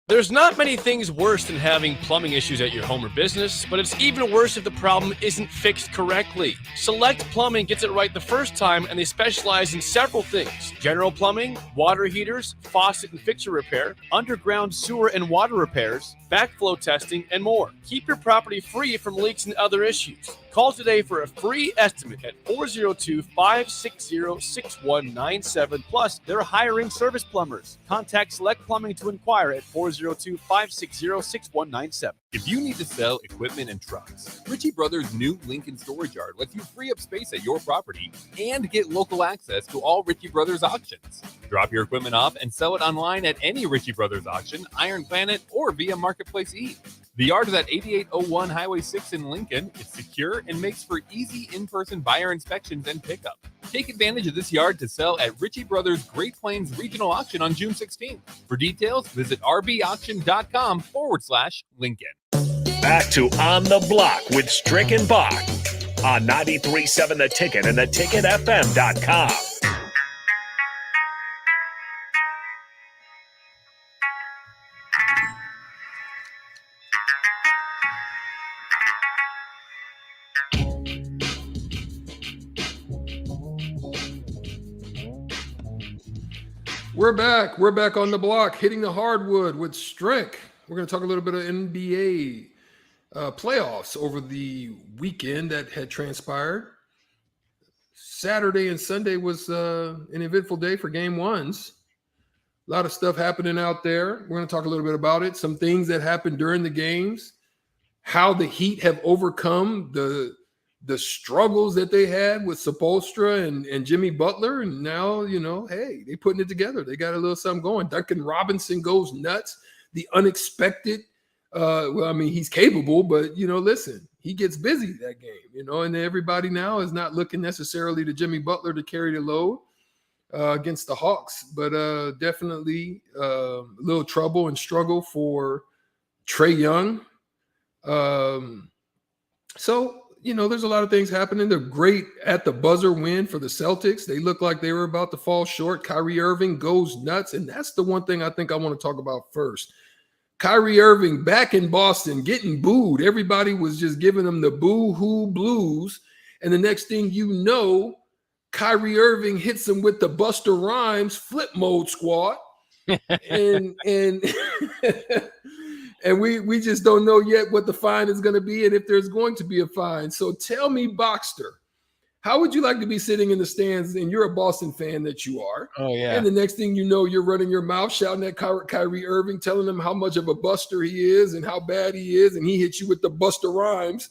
There's not many things worse than having plumbing issues at your home or business, but it's even worse if the problem isn't fixed correctly. Select Plumbing gets it right the first time, and they specialize in several things: general plumbing, water heaters, faucet and fixture repair, underground sewer and water repairs, backflow testing, and more. Keep your property free from leaks and other issues. Call today for a free estimate at 402-560-6197. Plus, they're hiring service plumbers. Contact Select Plumbing to inquire at 402-560-6197. If you need to sell equipment and trucks, Ritchie Brothers' new Lincoln Storage Yard lets you free up space at your property and get local access to all Ritchie Brothers auctions. Drop your equipment off and sell it online at any Ritchie Brothers auction, Iron Planet, or via Marketplace E. The yard is at 8801 Highway 6 in Lincoln. It's secure and makes for easy in-person buyer inspections and pickup. Take advantage of this yard to sell at Ritchie Brothers Great Plains Regional Auction on June 16th. For details, visit rbauction.com/Lincoln. Back to On the Block with Strick and Bach on 93.7 The Ticket and theticketfm.com. We're back. We're back on the block, hitting the hardwood with Strick. We're going to talk a little bit of NBA. playoffs over the weekend that had transpired. Saturday and Sunday was an eventful day for game ones. A lot of stuff happening out there. We're going to talk a little bit about it. Some things that happened during the games, how the Heat have overcome the struggles that they had with Spoelstra and Jimmy Butler. And now, hey, they putting it together. They got a little something going. Duncan Robinson goes nuts. The unexpected. He's capable, but, listen, he gets busy that game, and everybody now is not looking necessarily to Jimmy Butler to carry the load against the Hawks, but definitely a little trouble and struggle for Trae Young. So, there's a lot of things happening. They're great at the buzzer win for the Celtics. They look like they were about to fall short. Kyrie Irving goes nuts, and that's the one thing I think I want to talk about first. Kyrie Irving back in Boston getting booed. Everybody was just giving him the boo-hoo blues. And the next thing you know, Kyrie Irving hits him with the Busta Rhymes flip mode squad. and we just don't know yet what the fine is going to be and if there's going to be a fine. So tell me, Boxster, how would you like to be sitting in the stands and you're a Boston fan that you are? Oh, yeah. And the next thing you know, you're running your mouth, shouting at Kyrie Irving, telling him how much of a buster he is and how bad he is. And he hits you with the Busta Rhymes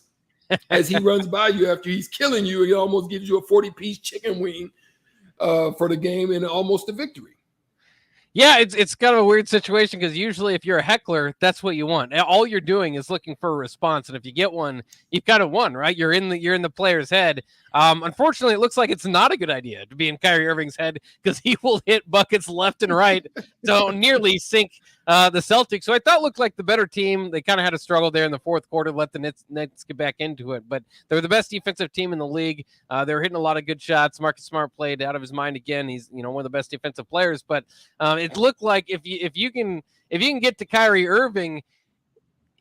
as he runs by you after he's killing you. He almost gives you a 40-piece chicken wing for the game and almost a victory. Yeah, it's kind of a weird situation because usually if you're a heckler, that's what you want. All you're doing is looking for a response, and if you get one, you've kind of won, right? You're in the player's head. Unfortunately, it looks like it's not a good idea to be in Kyrie Irving's head because he will hit buckets left and right, so nearly sink the Celtics. So I thought looked like the better team. They kind of had a struggle there in the fourth quarter, let the Nets get back into it, but they're the best defensive team in the league. They were hitting a lot of good shots. Marcus Smart played out of his mind again. He's one of the best defensive players, but it looked like if you can get to Kyrie Irving,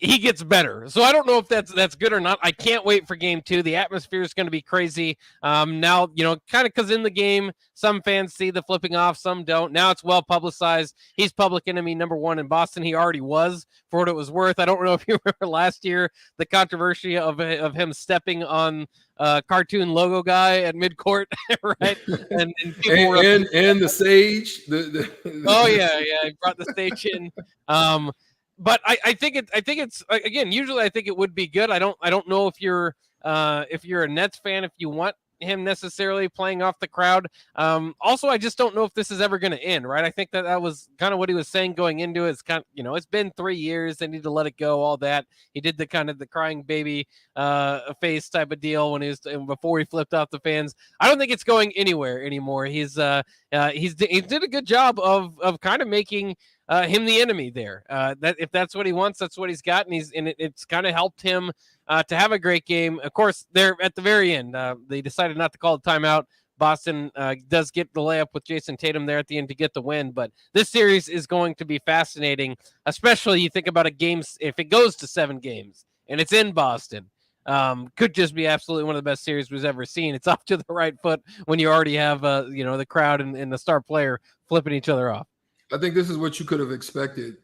he gets better. So I don't know if that's good or not. I can't wait for game 2. The atmosphere is going to be crazy. Now, kind of because in the game, some fans see the flipping off, some don't. Now it's well publicized. He's public enemy number 1 in Boston. He already was, for what it was worth. I don't know if you remember last year, the controversy of him stepping on cartoon logo guy at midcourt, right? And the sage. Oh yeah, he brought the stage in. But I think it's again. Usually, I think it would be good. I don't know if you're a Nets fan, if you want him necessarily playing off the crowd. Also, I just don't know if this is ever going to end. Right? I think that was kind of what he was saying going into it. It's kind of, it's been 3 years. They need to let it go. All that he did the kind of the crying baby face type of deal when before he flipped off the fans. I don't think it's going anywhere anymore. He did a good job of kind of making him the enemy there. That if that's what he wants, that's what he's got, and it's kind of helped him to have a great game. Of course, they're at the very end. They decided not to call the timeout. Boston does get the layup with Jason Tatum there at the end to get the win. But this series is going to be fascinating, especially you think about a game if it goes to 7 games and it's in Boston. Could just be absolutely one of the best series we've ever seen. It's off to the right foot when you already have the crowd and the star player flipping each other off. I think this is what you could have expected,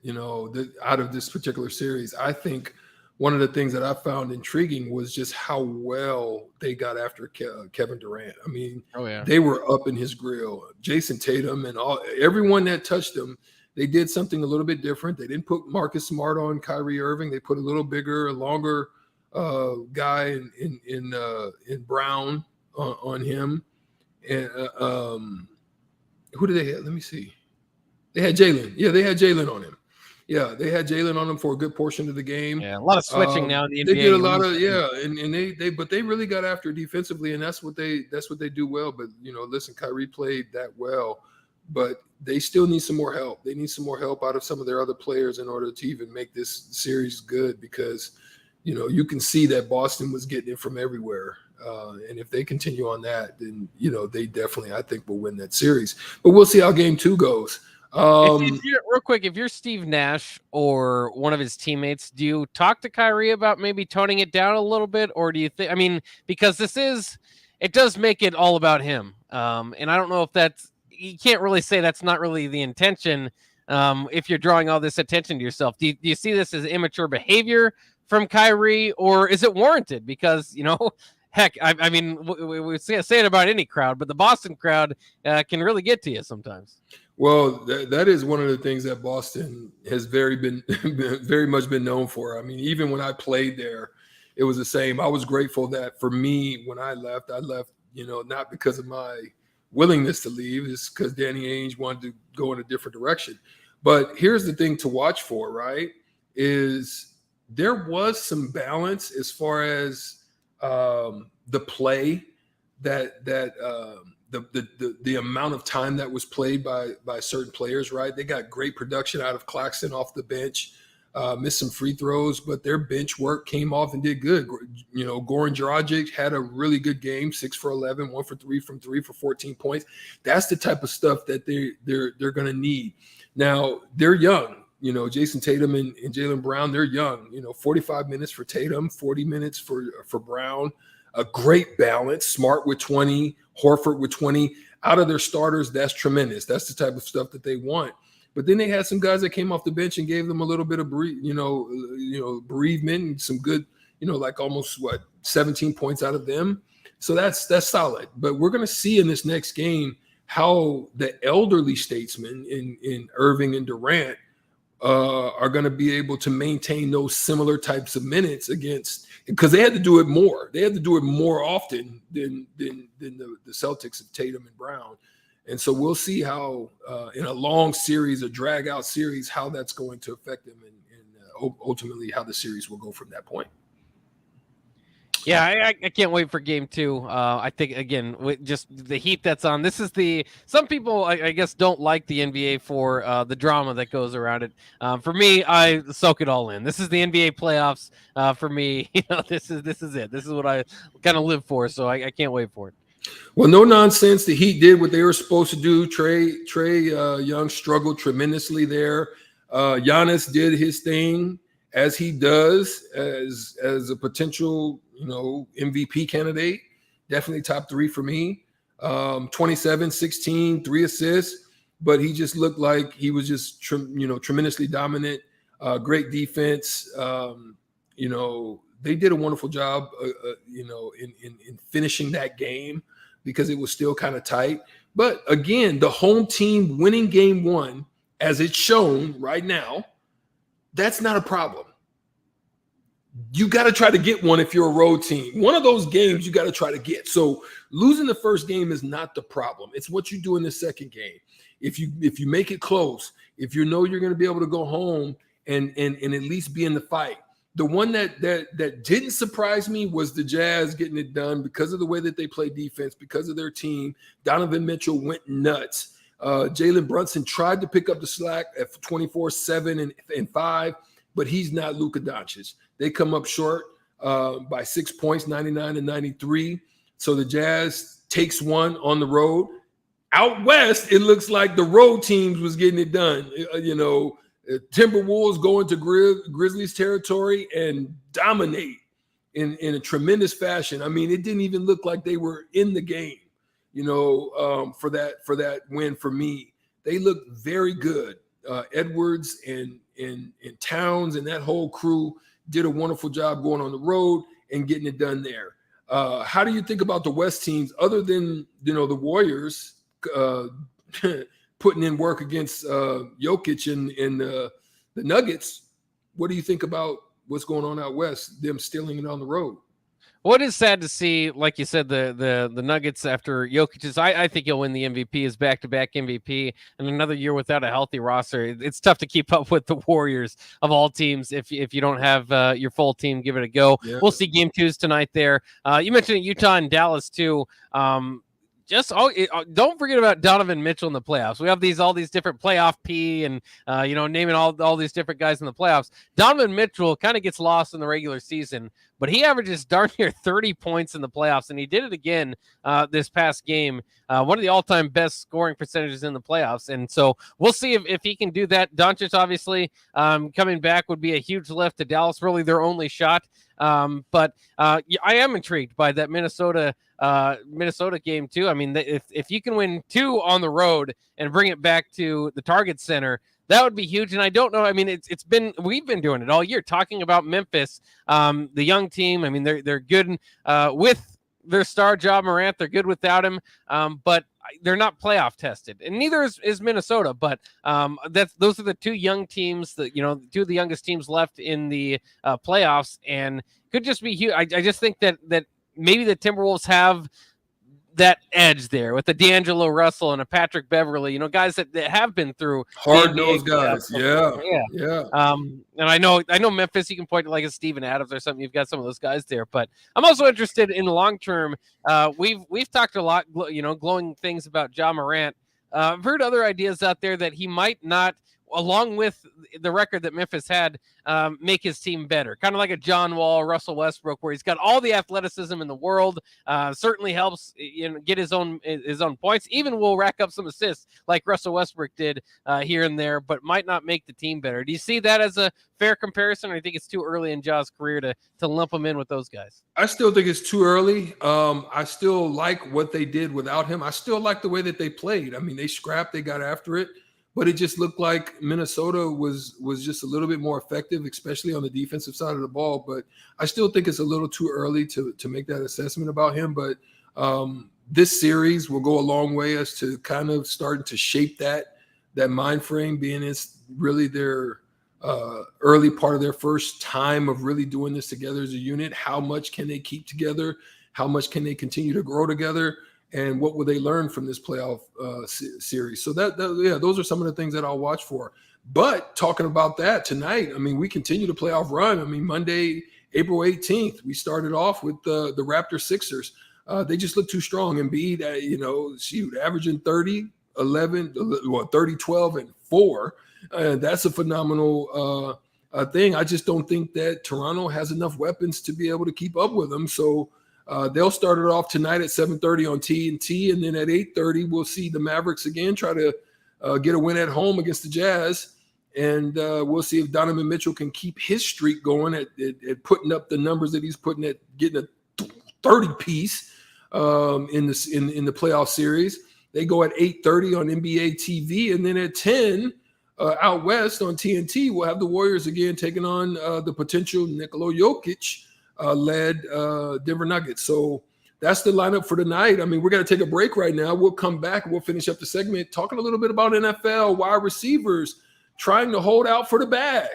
out of this particular series. I think one of the things that I found intriguing was just how well they got after Kevin Durant. I mean, They were up in his grill. Jason Tatum and everyone that touched him, they did something a little bit different. They didn't put Marcus Smart on Kyrie Irving. They put a little bigger, longer guy in Brown on him. And who did they have? Let me see. They had Jalen. Yeah, they had Jalen on him. Yeah, they had Jalen on him for a good portion of the game. Yeah, a lot of switching now in the NBA. They did a lot of and they really got after it defensively, and that's what they do well. But listen, Kyrie played that well, but they still need some more help. They need some more help out of some of their other players in order to even make this series good, because you can see that Boston was getting it from everywhere. And if they continue on that, then they definitely, I think, will win that series. But we'll see how game 2 goes. Real quick, if you're Steve Nash or one of his teammates, do you talk to Kyrie about maybe toning it down a little bit, or do you think? I mean, because it does make it all about him, and I don't know if you can't really say that's not really the intention. if you're drawing all this attention to yourself? Do you see this as immature behavior from Kyrie, or is it warranted? Because, heck, I mean, we say it about any crowd, but the Boston crowd can really get to you sometimes. Well, that is one of the things that Boston has very much been known for. I mean, even when I played there, it was the same. I was grateful that for me, when I left, not because of my willingness to leave, it's because Danny Ainge wanted to go in a different direction. But here's the thing to watch for, right, is there was some balance as far as the play the amount of time that was played by certain players, right? They got great production out of Claxton off the bench, missed some free throws, but their bench work came off and did good. Goran Dragic had a really good game, 6 for 11, 1 for 3 from 3 for 14 points. That's the type of stuff that they're going to need. Now, they're young. Jason Tatum and Jaylen Brown, they're young. 45 minutes for Tatum, 40 minutes for Brown. A great balance. Smart with 20, Horford with 20. Out of their starters, that's tremendous. That's the type of stuff that they want. But then they had some guys that came off the bench and gave them a little bit of bereavement and some good, like almost 17 points out of them. So that's solid. But we're going to see in this next game how the elderly statesmen in Irving and Durant are going to be able to maintain those similar types of minutes against, because they had to do it more. They had to do it more often than the Celtics of Tatum and Brown. And so we'll see how in a long series, a drag out series, how that's going to affect them and ultimately how the series will go from that point. Yeah, I can't wait for game 2. I think, again, with just the heat that's on. Some people, I guess, don't like the NBA for the drama that goes around it. For me, I soak it all in. This is the NBA playoffs. For me, this is it. This is what I kind of live for, so I can't wait for it. Well, no nonsense. The Heat did what they were supposed to do. Trae Young struggled tremendously there. Giannis did his thing, as he does as a potential MVP candidate. Definitely top 3 for me. 27, 16, 3 assists, but he just looked like he was just tremendously dominant. Great defense. They did a wonderful job in finishing that game because it was still kind of tight. But again, the home team winning game 1, as it's shown right now, that's not a problem. You got to try to get one if you're a road team. One of those games you got to try to get. So losing the first game is not the problem. It's what you do in the second game. If you make it close, if you're going to be able to go home and at least be in the fight. The one that didn't surprise me was the Jazz getting it done because of the way that they play defense, because of their team. Donovan Mitchell went nuts. Jalen Brunson tried to pick up the slack at 24-7 and 5, but he's not Luka Doncic. They come up short by 6 points, 99-93. So the Jazz takes one on the road. Out west, it looks like the road teams was getting it done. Timberwolves go into Grizzlies territory and dominate in a tremendous fashion. I mean, it didn't even look like they were in the game, for that win for me. They looked very good. Edwards and Towns and that whole crew did a wonderful job going on the road and getting it done there. How do you think about the West teams other than, the Warriors putting in work against Jokic and the Nuggets? What do you think about what's going on out west, them stealing it on the road? Well, it is sad to see, like you said, the Nuggets after Jokic's. I think he'll win the MVP, his back-to-back MVP, and another year without a healthy roster. It's tough to keep up with the Warriors of all teams if you don't have your full team. Give it a go. Yeah. We'll see game 2s tonight there. You mentioned Utah and Dallas too. Don't forget about Donovan Mitchell in the playoffs. We have all these different playoff P and naming all these different guys in the playoffs. Donovan Mitchell kind of gets lost in the regular season, but he averages darn near 30 points in the playoffs, and he did it again this past game. One of the all-time best scoring percentages in the playoffs, and so we'll see if he can do that. Doncic, obviously, coming back would be a huge lift to Dallas, really their only shot. But I am intrigued by that Minnesota game too. I mean, if you can win 2 on the road and bring it back to the Target Center, that would be huge. And I don't know. I mean, we've been doing it all year, talking about Memphis, the young team. I mean, they're good with their star Ja Morant. They're good without him, but they're not playoff tested, and neither is Minnesota. But those are the two young teams that, two of the youngest teams left in the playoffs, and could just be huge. I just think that maybe the Timberwolves have that edge there with a D'Angelo Russell and a Patrick Beverly, guys that have been through hard-nosed guys. Yeah. And I know Memphis, you can point to like a Steven Adams or something. You've got some of those guys there, but I'm also interested in long term. We've talked a lot, glowing things about Ja Morant. I've heard other ideas out there that he might not, along with the record that Memphis had, make his team better. Kind of like a John Wall, Russell Westbrook, where he's got all the athleticism in the world. Certainly helps get his own points. Even will rack up some assists like Russell Westbrook did here and there, but might not make the team better. Do you see that as a fair comparison, or do you think it's too early in Ja's career to lump him in with those guys? I still think it's too early. I still like what they did without him. I still like the way that they played. I mean, they scrapped, they got after it. But it just looked like Minnesota was just a little bit more effective, especially on the defensive side of the ball. But I still think it's a little too early to make that assessment about him. But this series will go a long way as to kind of starting to shape that mind frame, being it's really their early part of their first time of really doing this together as a unit. How much can they keep together? How much can they continue to grow together? And what will they learn from this playoff series? So those are some of the things that I'll watch for. But talking about that tonight, I mean, we continue the playoff run. I mean, Monday, April 18th, we started off with the Raptors Sixers. They just look too strong. Embiid, averaging 30, 12, and 4. That's a phenomenal thing. I just don't think that Toronto has enough weapons to be able to keep up with them. So they'll start it off tonight at 7:30 on TNT, and then at 8:30 we'll see the Mavericks again try to get a win at home against the Jazz, and we'll see if Donovan Mitchell can keep his streak going at putting up the numbers that he's putting at getting a 30-piece in the playoff series. They go at 8:30 on NBA TV, and then at 10 out west on TNT we'll have the Warriors again taking on the potential Nikola Jokic led Denver Nuggets. So that's the lineup for tonight. I mean, we're going to take a break right now. We'll come back and we'll finish up the segment talking a little bit about NFL wide receivers trying to hold out for the bag.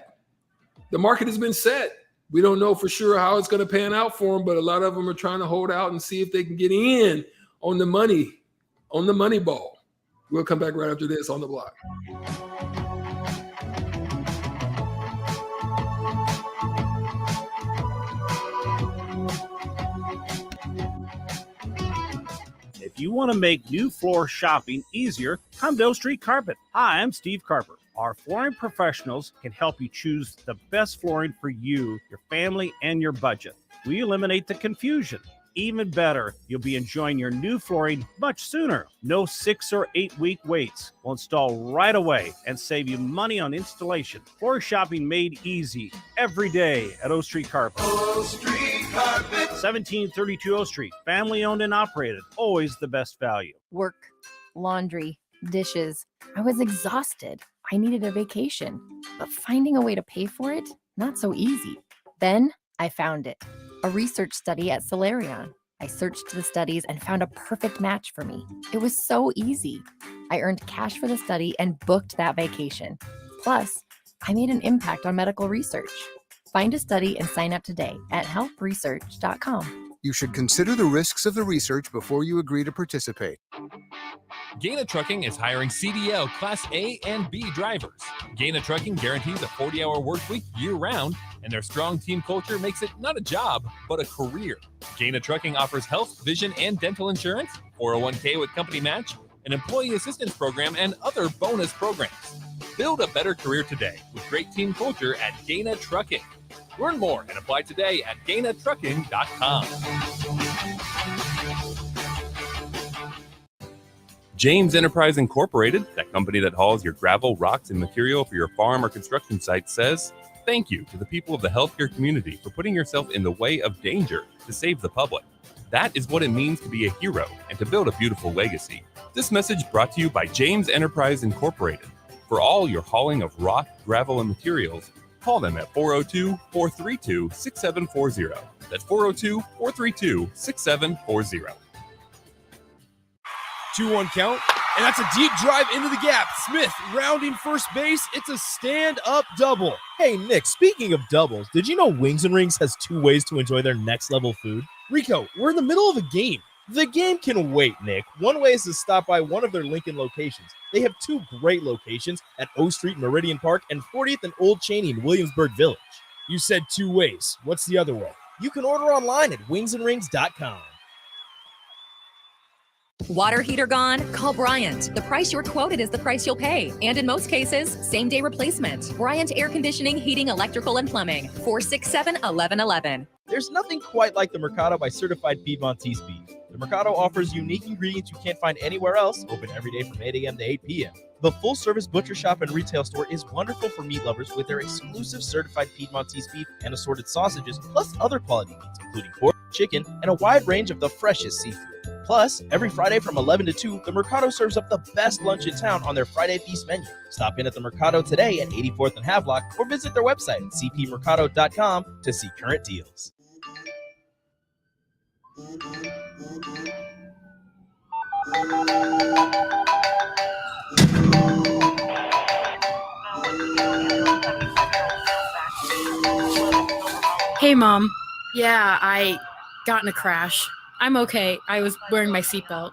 The market has been set. We don't know for sure how it's going to pan out for them, but a lot of them are trying to hold out and see if they can get in on the money ball. We'll come back right after this on The Block. If you want to make new floor shopping easier, come to O Street Carpet. Hi, I'm Steve Carper. Our flooring professionals can help you choose the best flooring for you, your family, and your budget. We eliminate the confusion. Even better, you'll be enjoying your new flooring much sooner. No 6 or 8 week waits. We'll install right away and save you money on installation. Floor shopping made easy every day at O Street Carpet. O Street Carpet. 1732 O Street. Family owned and operated. Always the best value. Work, laundry, dishes. I was exhausted. I needed a vacation. But finding a way to pay for it, not so easy. Then I found it. A research study at Solarion. I searched the studies and found a perfect match for me. It was so easy. I earned cash for the study and booked that vacation. Plus, I made an impact on medical research. Find a study and sign up today at helpresearch.com. You should consider the risks of the research before you agree to participate. Gaina Trucking is hiring CDL Class A and B drivers. Gaina Trucking guarantees a 40-hour work week year-round, and their strong team culture makes it not a job, but a career. Gaina Trucking offers health, vision, and dental insurance, 401k with company match, an employee assistance program, and other bonus programs. Build a better career today with great team culture at Gaina Trucking. Learn more and apply today at GainaTrucking.com. James Enterprise Incorporated, that company that hauls your gravel, rocks, and material for your farm or construction site, says thank you to the people of the healthcare community for putting yourself in the way of danger to save the public. That is what it means to be a hero and to build a beautiful legacy. This message brought to you by James Enterprise Incorporated. For all your hauling of rock, gravel, and materials, call them at 402-432-6740. That's 402-432-6740. 2-1 count, and that's a deep drive into the gap. Smith rounding first base. It's a stand-up double. Hey, Nick, speaking of doubles, did you know Wings and Rings has 2 ways to enjoy their next-level food? Rico, we're in the middle of a game. The game can wait, Nick. One way is to stop by one of their Lincoln locations. They have 2 great locations at O Street in Meridian Park and 40th and Old Cheney in Williamsburg Village. You said 2 ways. What's the other way? You can order online at wingsandrings.com. Water heater gone? Call Bryant. The price you're quoted is the price you'll pay. And in most cases, same-day replacement. Bryant Air Conditioning, Heating, Electrical, and Plumbing. 467-1111. There's nothing quite like the Mercado by Certified Piedmontese beef. The Mercado offers unique ingredients you can't find anywhere else, open every day from 8 a.m. to 8 p.m. The full-service butcher shop and retail store is wonderful for meat lovers with their exclusive certified Piedmontese beef and assorted sausages, plus other quality meats, including pork, chicken, and a wide range of the freshest seafood. Plus, every Friday from 11 to 2, the Mercado serves up the best lunch in town on their Friday Feast menu. Stop in at the Mercado today at 84th and Havelock or visit their website at cpmercado.com to see current deals. Hey, Mom. Yeah, I got in a crash. I'm okay. I was wearing my seatbelt.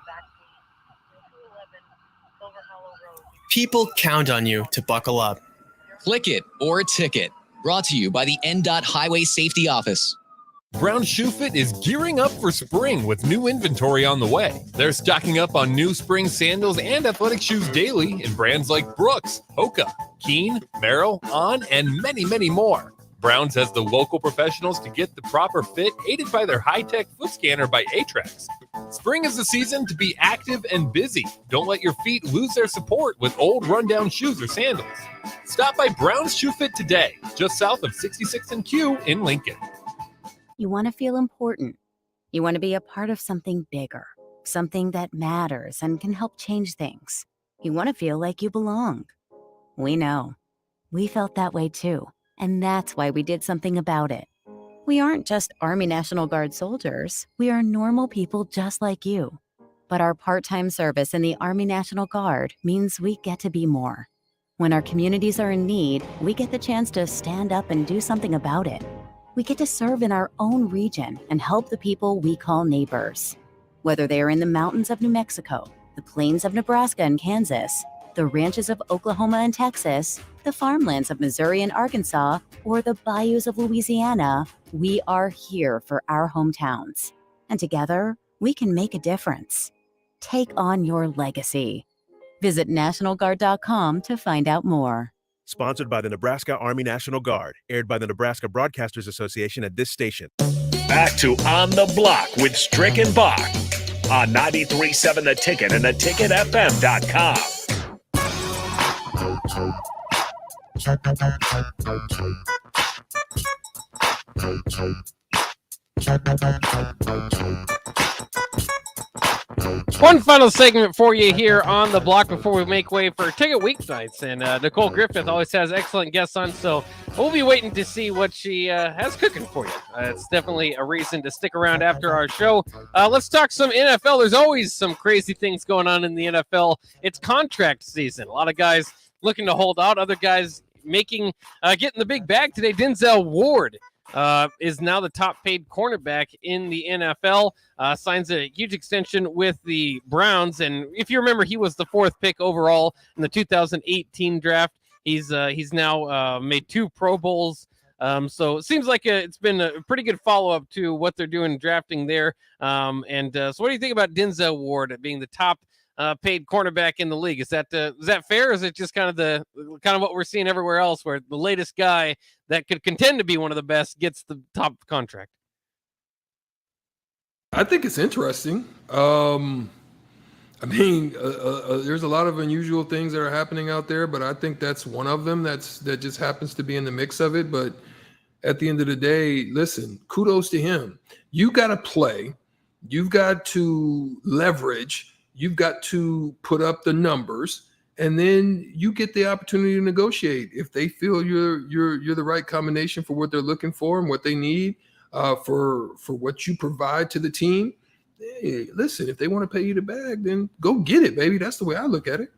People count on you to buckle up. Click it or a ticket. Brought to you by the NDOT Highway Safety Office. Brown Shoe Fit is gearing up for spring with new inventory on the way. They're stocking up on new spring sandals and athletic shoes daily in brands like Brooks, Hoka, Keen, Merrell, On, and many, many more. Browns has the local professionals to get the proper fit, aided by their high-tech foot scanner by Atrax. Spring is the season to be active and busy. Don't let your feet lose their support with old rundown shoes or sandals. Stop by Brown's Shoe Fit today, just south of 66th and Q in Lincoln. You want to feel important. You want to be a part of something bigger, something that matters and can help change things. You want to feel like you belong. We know. We felt that way too. And that's why we did something about it. We aren't just Army National Guard soldiers. We are normal people just like you. But our part-time service in the Army National Guard means we get to be more. When our communities are in need, we get the chance to stand up and do something about it. We get to serve in our own region and help the people we call neighbors. Whether they are in the mountains of New Mexico, the plains of Nebraska and Kansas, the ranches of Oklahoma and Texas, the farmlands of Missouri and Arkansas, or the bayous of Louisiana, we are here for our hometowns. And together, we can make a difference. Take on your legacy. Visit NationalGuard.com to find out more. Sponsored by the Nebraska Army National Guard. Aired by the Nebraska Broadcasters Association at this station. Back to On the Block with Strick and Bach on 93.7 The Ticket and theticketfm.com. One final segment for you here on the block before we make way for ticket weeknights. And Nicole Griffith always has excellent guests on, so we'll be waiting to see what she has cooking for you. It's definitely a reason to stick around after our show. Let's talk some NFL. There's always some crazy things going on in the NFL. It's contract season. A lot of guys looking to hold out, other guys getting the big bag today. Denzel Ward is now the top paid cornerback in the NFL, signs a huge extension with the Browns. And if you remember, he was the 4th pick overall in the 2018 draft. He's now made 2 Pro Bowls. So it seems like it's been a pretty good follow-up to what they're doing drafting there. So what do you think about Denzel Ward being the top paid cornerback in the league? Is that fair? Or is it just kind of what we're seeing everywhere else, where the latest guy that could contend to be one of the best gets the top contract? I think it's interesting. There's a lot of unusual things that are happening out there, but I think that's one of them that just happens to be in the mix of it. But at the end of the day, listen, kudos to him. You got to play. You've got to leverage. You've got to put up the numbers, and then you get the opportunity to negotiate if they feel you're the right combination for what they're looking for and what they need for what you provide to the team. Hey, listen, if they want to pay you the bag, then go get it, baby. That's the way I look at it.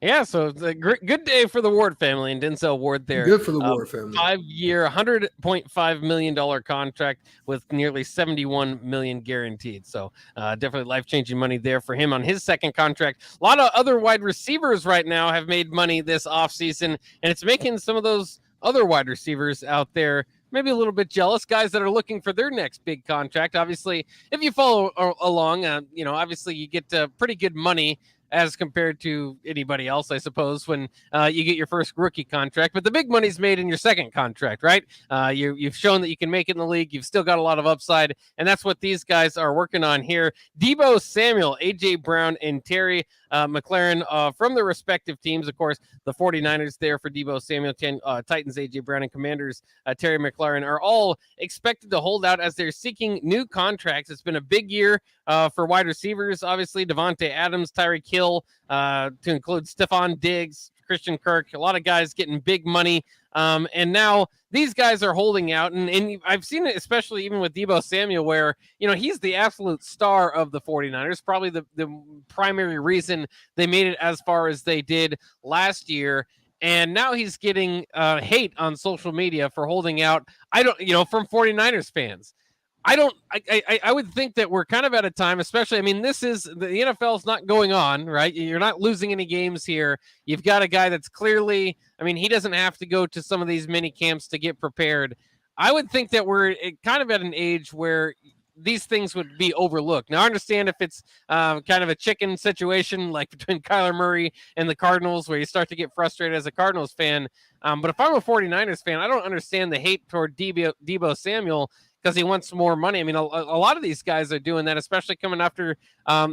Yeah, so it's a good day for the Ward family and Denzel Ward there. Good for the Ward family. 5-year, $100.5 million contract with nearly $71 million guaranteed. So definitely life-changing money there for him on his second contract. A lot of other wide receivers right now have made money this offseason, and it's making some of those other wide receivers out there maybe a little bit jealous, guys that are looking for their next big contract. Obviously, if you follow along, obviously you get pretty good money as compared to anybody else, I suppose, when you get your first rookie contract. But the big money's made in your second contract, right? You've shown that you can make it in the league. You've still got a lot of upside, and that's what these guys are working on here. Deebo Samuel, A.J. Brown, and Terry McLaurin from their respective teams. Of course, the 49ers there for Deebo Samuel, Titans, A.J. Brown, and Commanders, Terry McLaurin, are all expected to hold out as they're seeking new contracts. It's been a big year for wide receivers, obviously. Devontae Adams, Tyreek Hill, to include Stephon Diggs, Christian Kirk, a lot of guys getting big money. And now these guys are holding out. And I've seen it, especially even with Deebo Samuel, where, he's the absolute star of the 49ers, probably the primary reason they made it as far as they did last year. And now he's getting hate on social media for holding out. From 49ers fans. I would think that we're kind of at a time, especially, the NFL is not going on, right? You're not losing any games here. You've got a guy that's clearly, he doesn't have to go to some of these mini camps to get prepared. I would think that we're kind of at an age where these things would be overlooked. Now, I understand if it's kind of a chicken situation, like between Kyler Murray and the Cardinals, where you start to get frustrated as a Cardinals fan. But if I'm a 49ers fan, I don't understand the hate toward Deebo Samuel, because he wants more money. A lot of these guys are doing that, especially coming after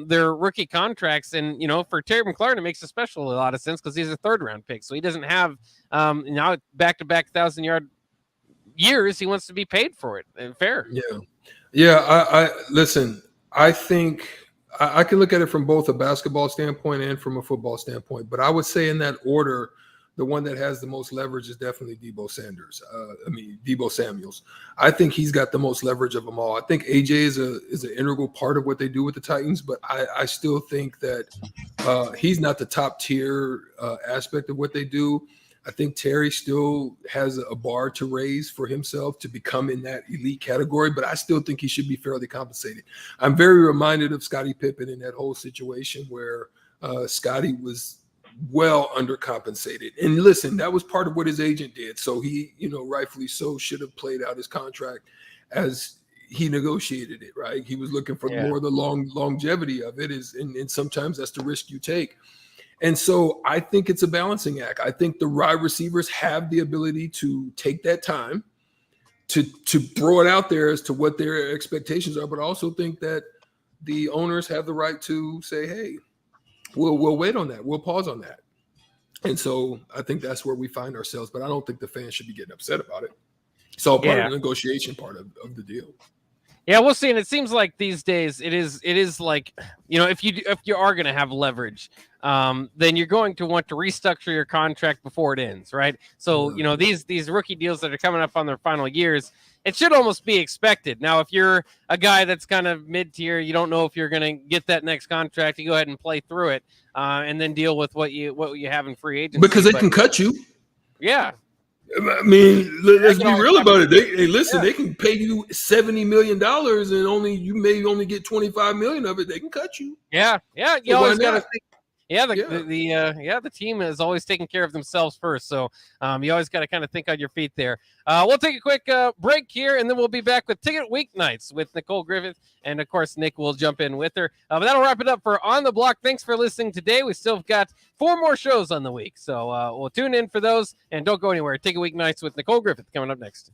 their rookie contracts. And, for Terry McLaurin, it makes especially a lot of sense because he's a third-round pick. So he doesn't have now back-to-back 1,000-yard years. He wants to be paid for it. Fair. Yeah. I listen, I think I can look at it from both a basketball standpoint and from a football standpoint. But I would say in that order, the one that has the most leverage is definitely Deebo Samuels. I think he's got the most leverage of them all. I think AJ is an integral part of what they do with the Titans, but I still think that he's not the top tier aspect of what they do. I think Terry still has a bar to raise for himself to become in that elite category, but I still think he should be fairly compensated. I'm very reminded of Scottie Pippen in that whole situation where Scottie was well undercompensated. And listen, that was part of what his agent did. So he, rightfully so, should have played out his contract as he negotiated it, right? He was looking for more of the longevity of it, and sometimes that's the risk you take. And so I think it's a balancing act. I think the wide receivers have the ability to take that time to throw it out there as to what their expectations are, but I also think that the owners have the right to say, hey, we'll wait on that. We'll pause on that. And so I think that's where we find ourselves, but I don't think the fans should be getting upset about it. It's all part of the negotiation part of the deal. Yeah, we'll see. And it seems like these days it is like, if you are going to have leverage, then you're going to want to restructure your contract before it ends, right? So, these rookie deals that are coming up on their final years, it should almost be expected. Now, if you're a guy that's kind of mid-tier, you don't know if you're going to get that next contract, you go ahead and play through it and then deal with what you have in free agency. Because they can cut you. Yeah. Let's be real about it. They can pay you $70 million and you may only get $25 million of it. They can cut you. Yeah. You always got to think. The team is always taking care of themselves first. So you always got to kind of think on your feet there. We'll take a quick break here, and then we'll be back with Ticket Weeknights with Nicole Griffith. And, of course, Nick will jump in with her. But that'll wrap it up for On the Block. Thanks for listening today. We still got 4 more shows on the week. So we'll tune in for those. And don't go anywhere. Ticket Weeknights with Nicole Griffith coming up next.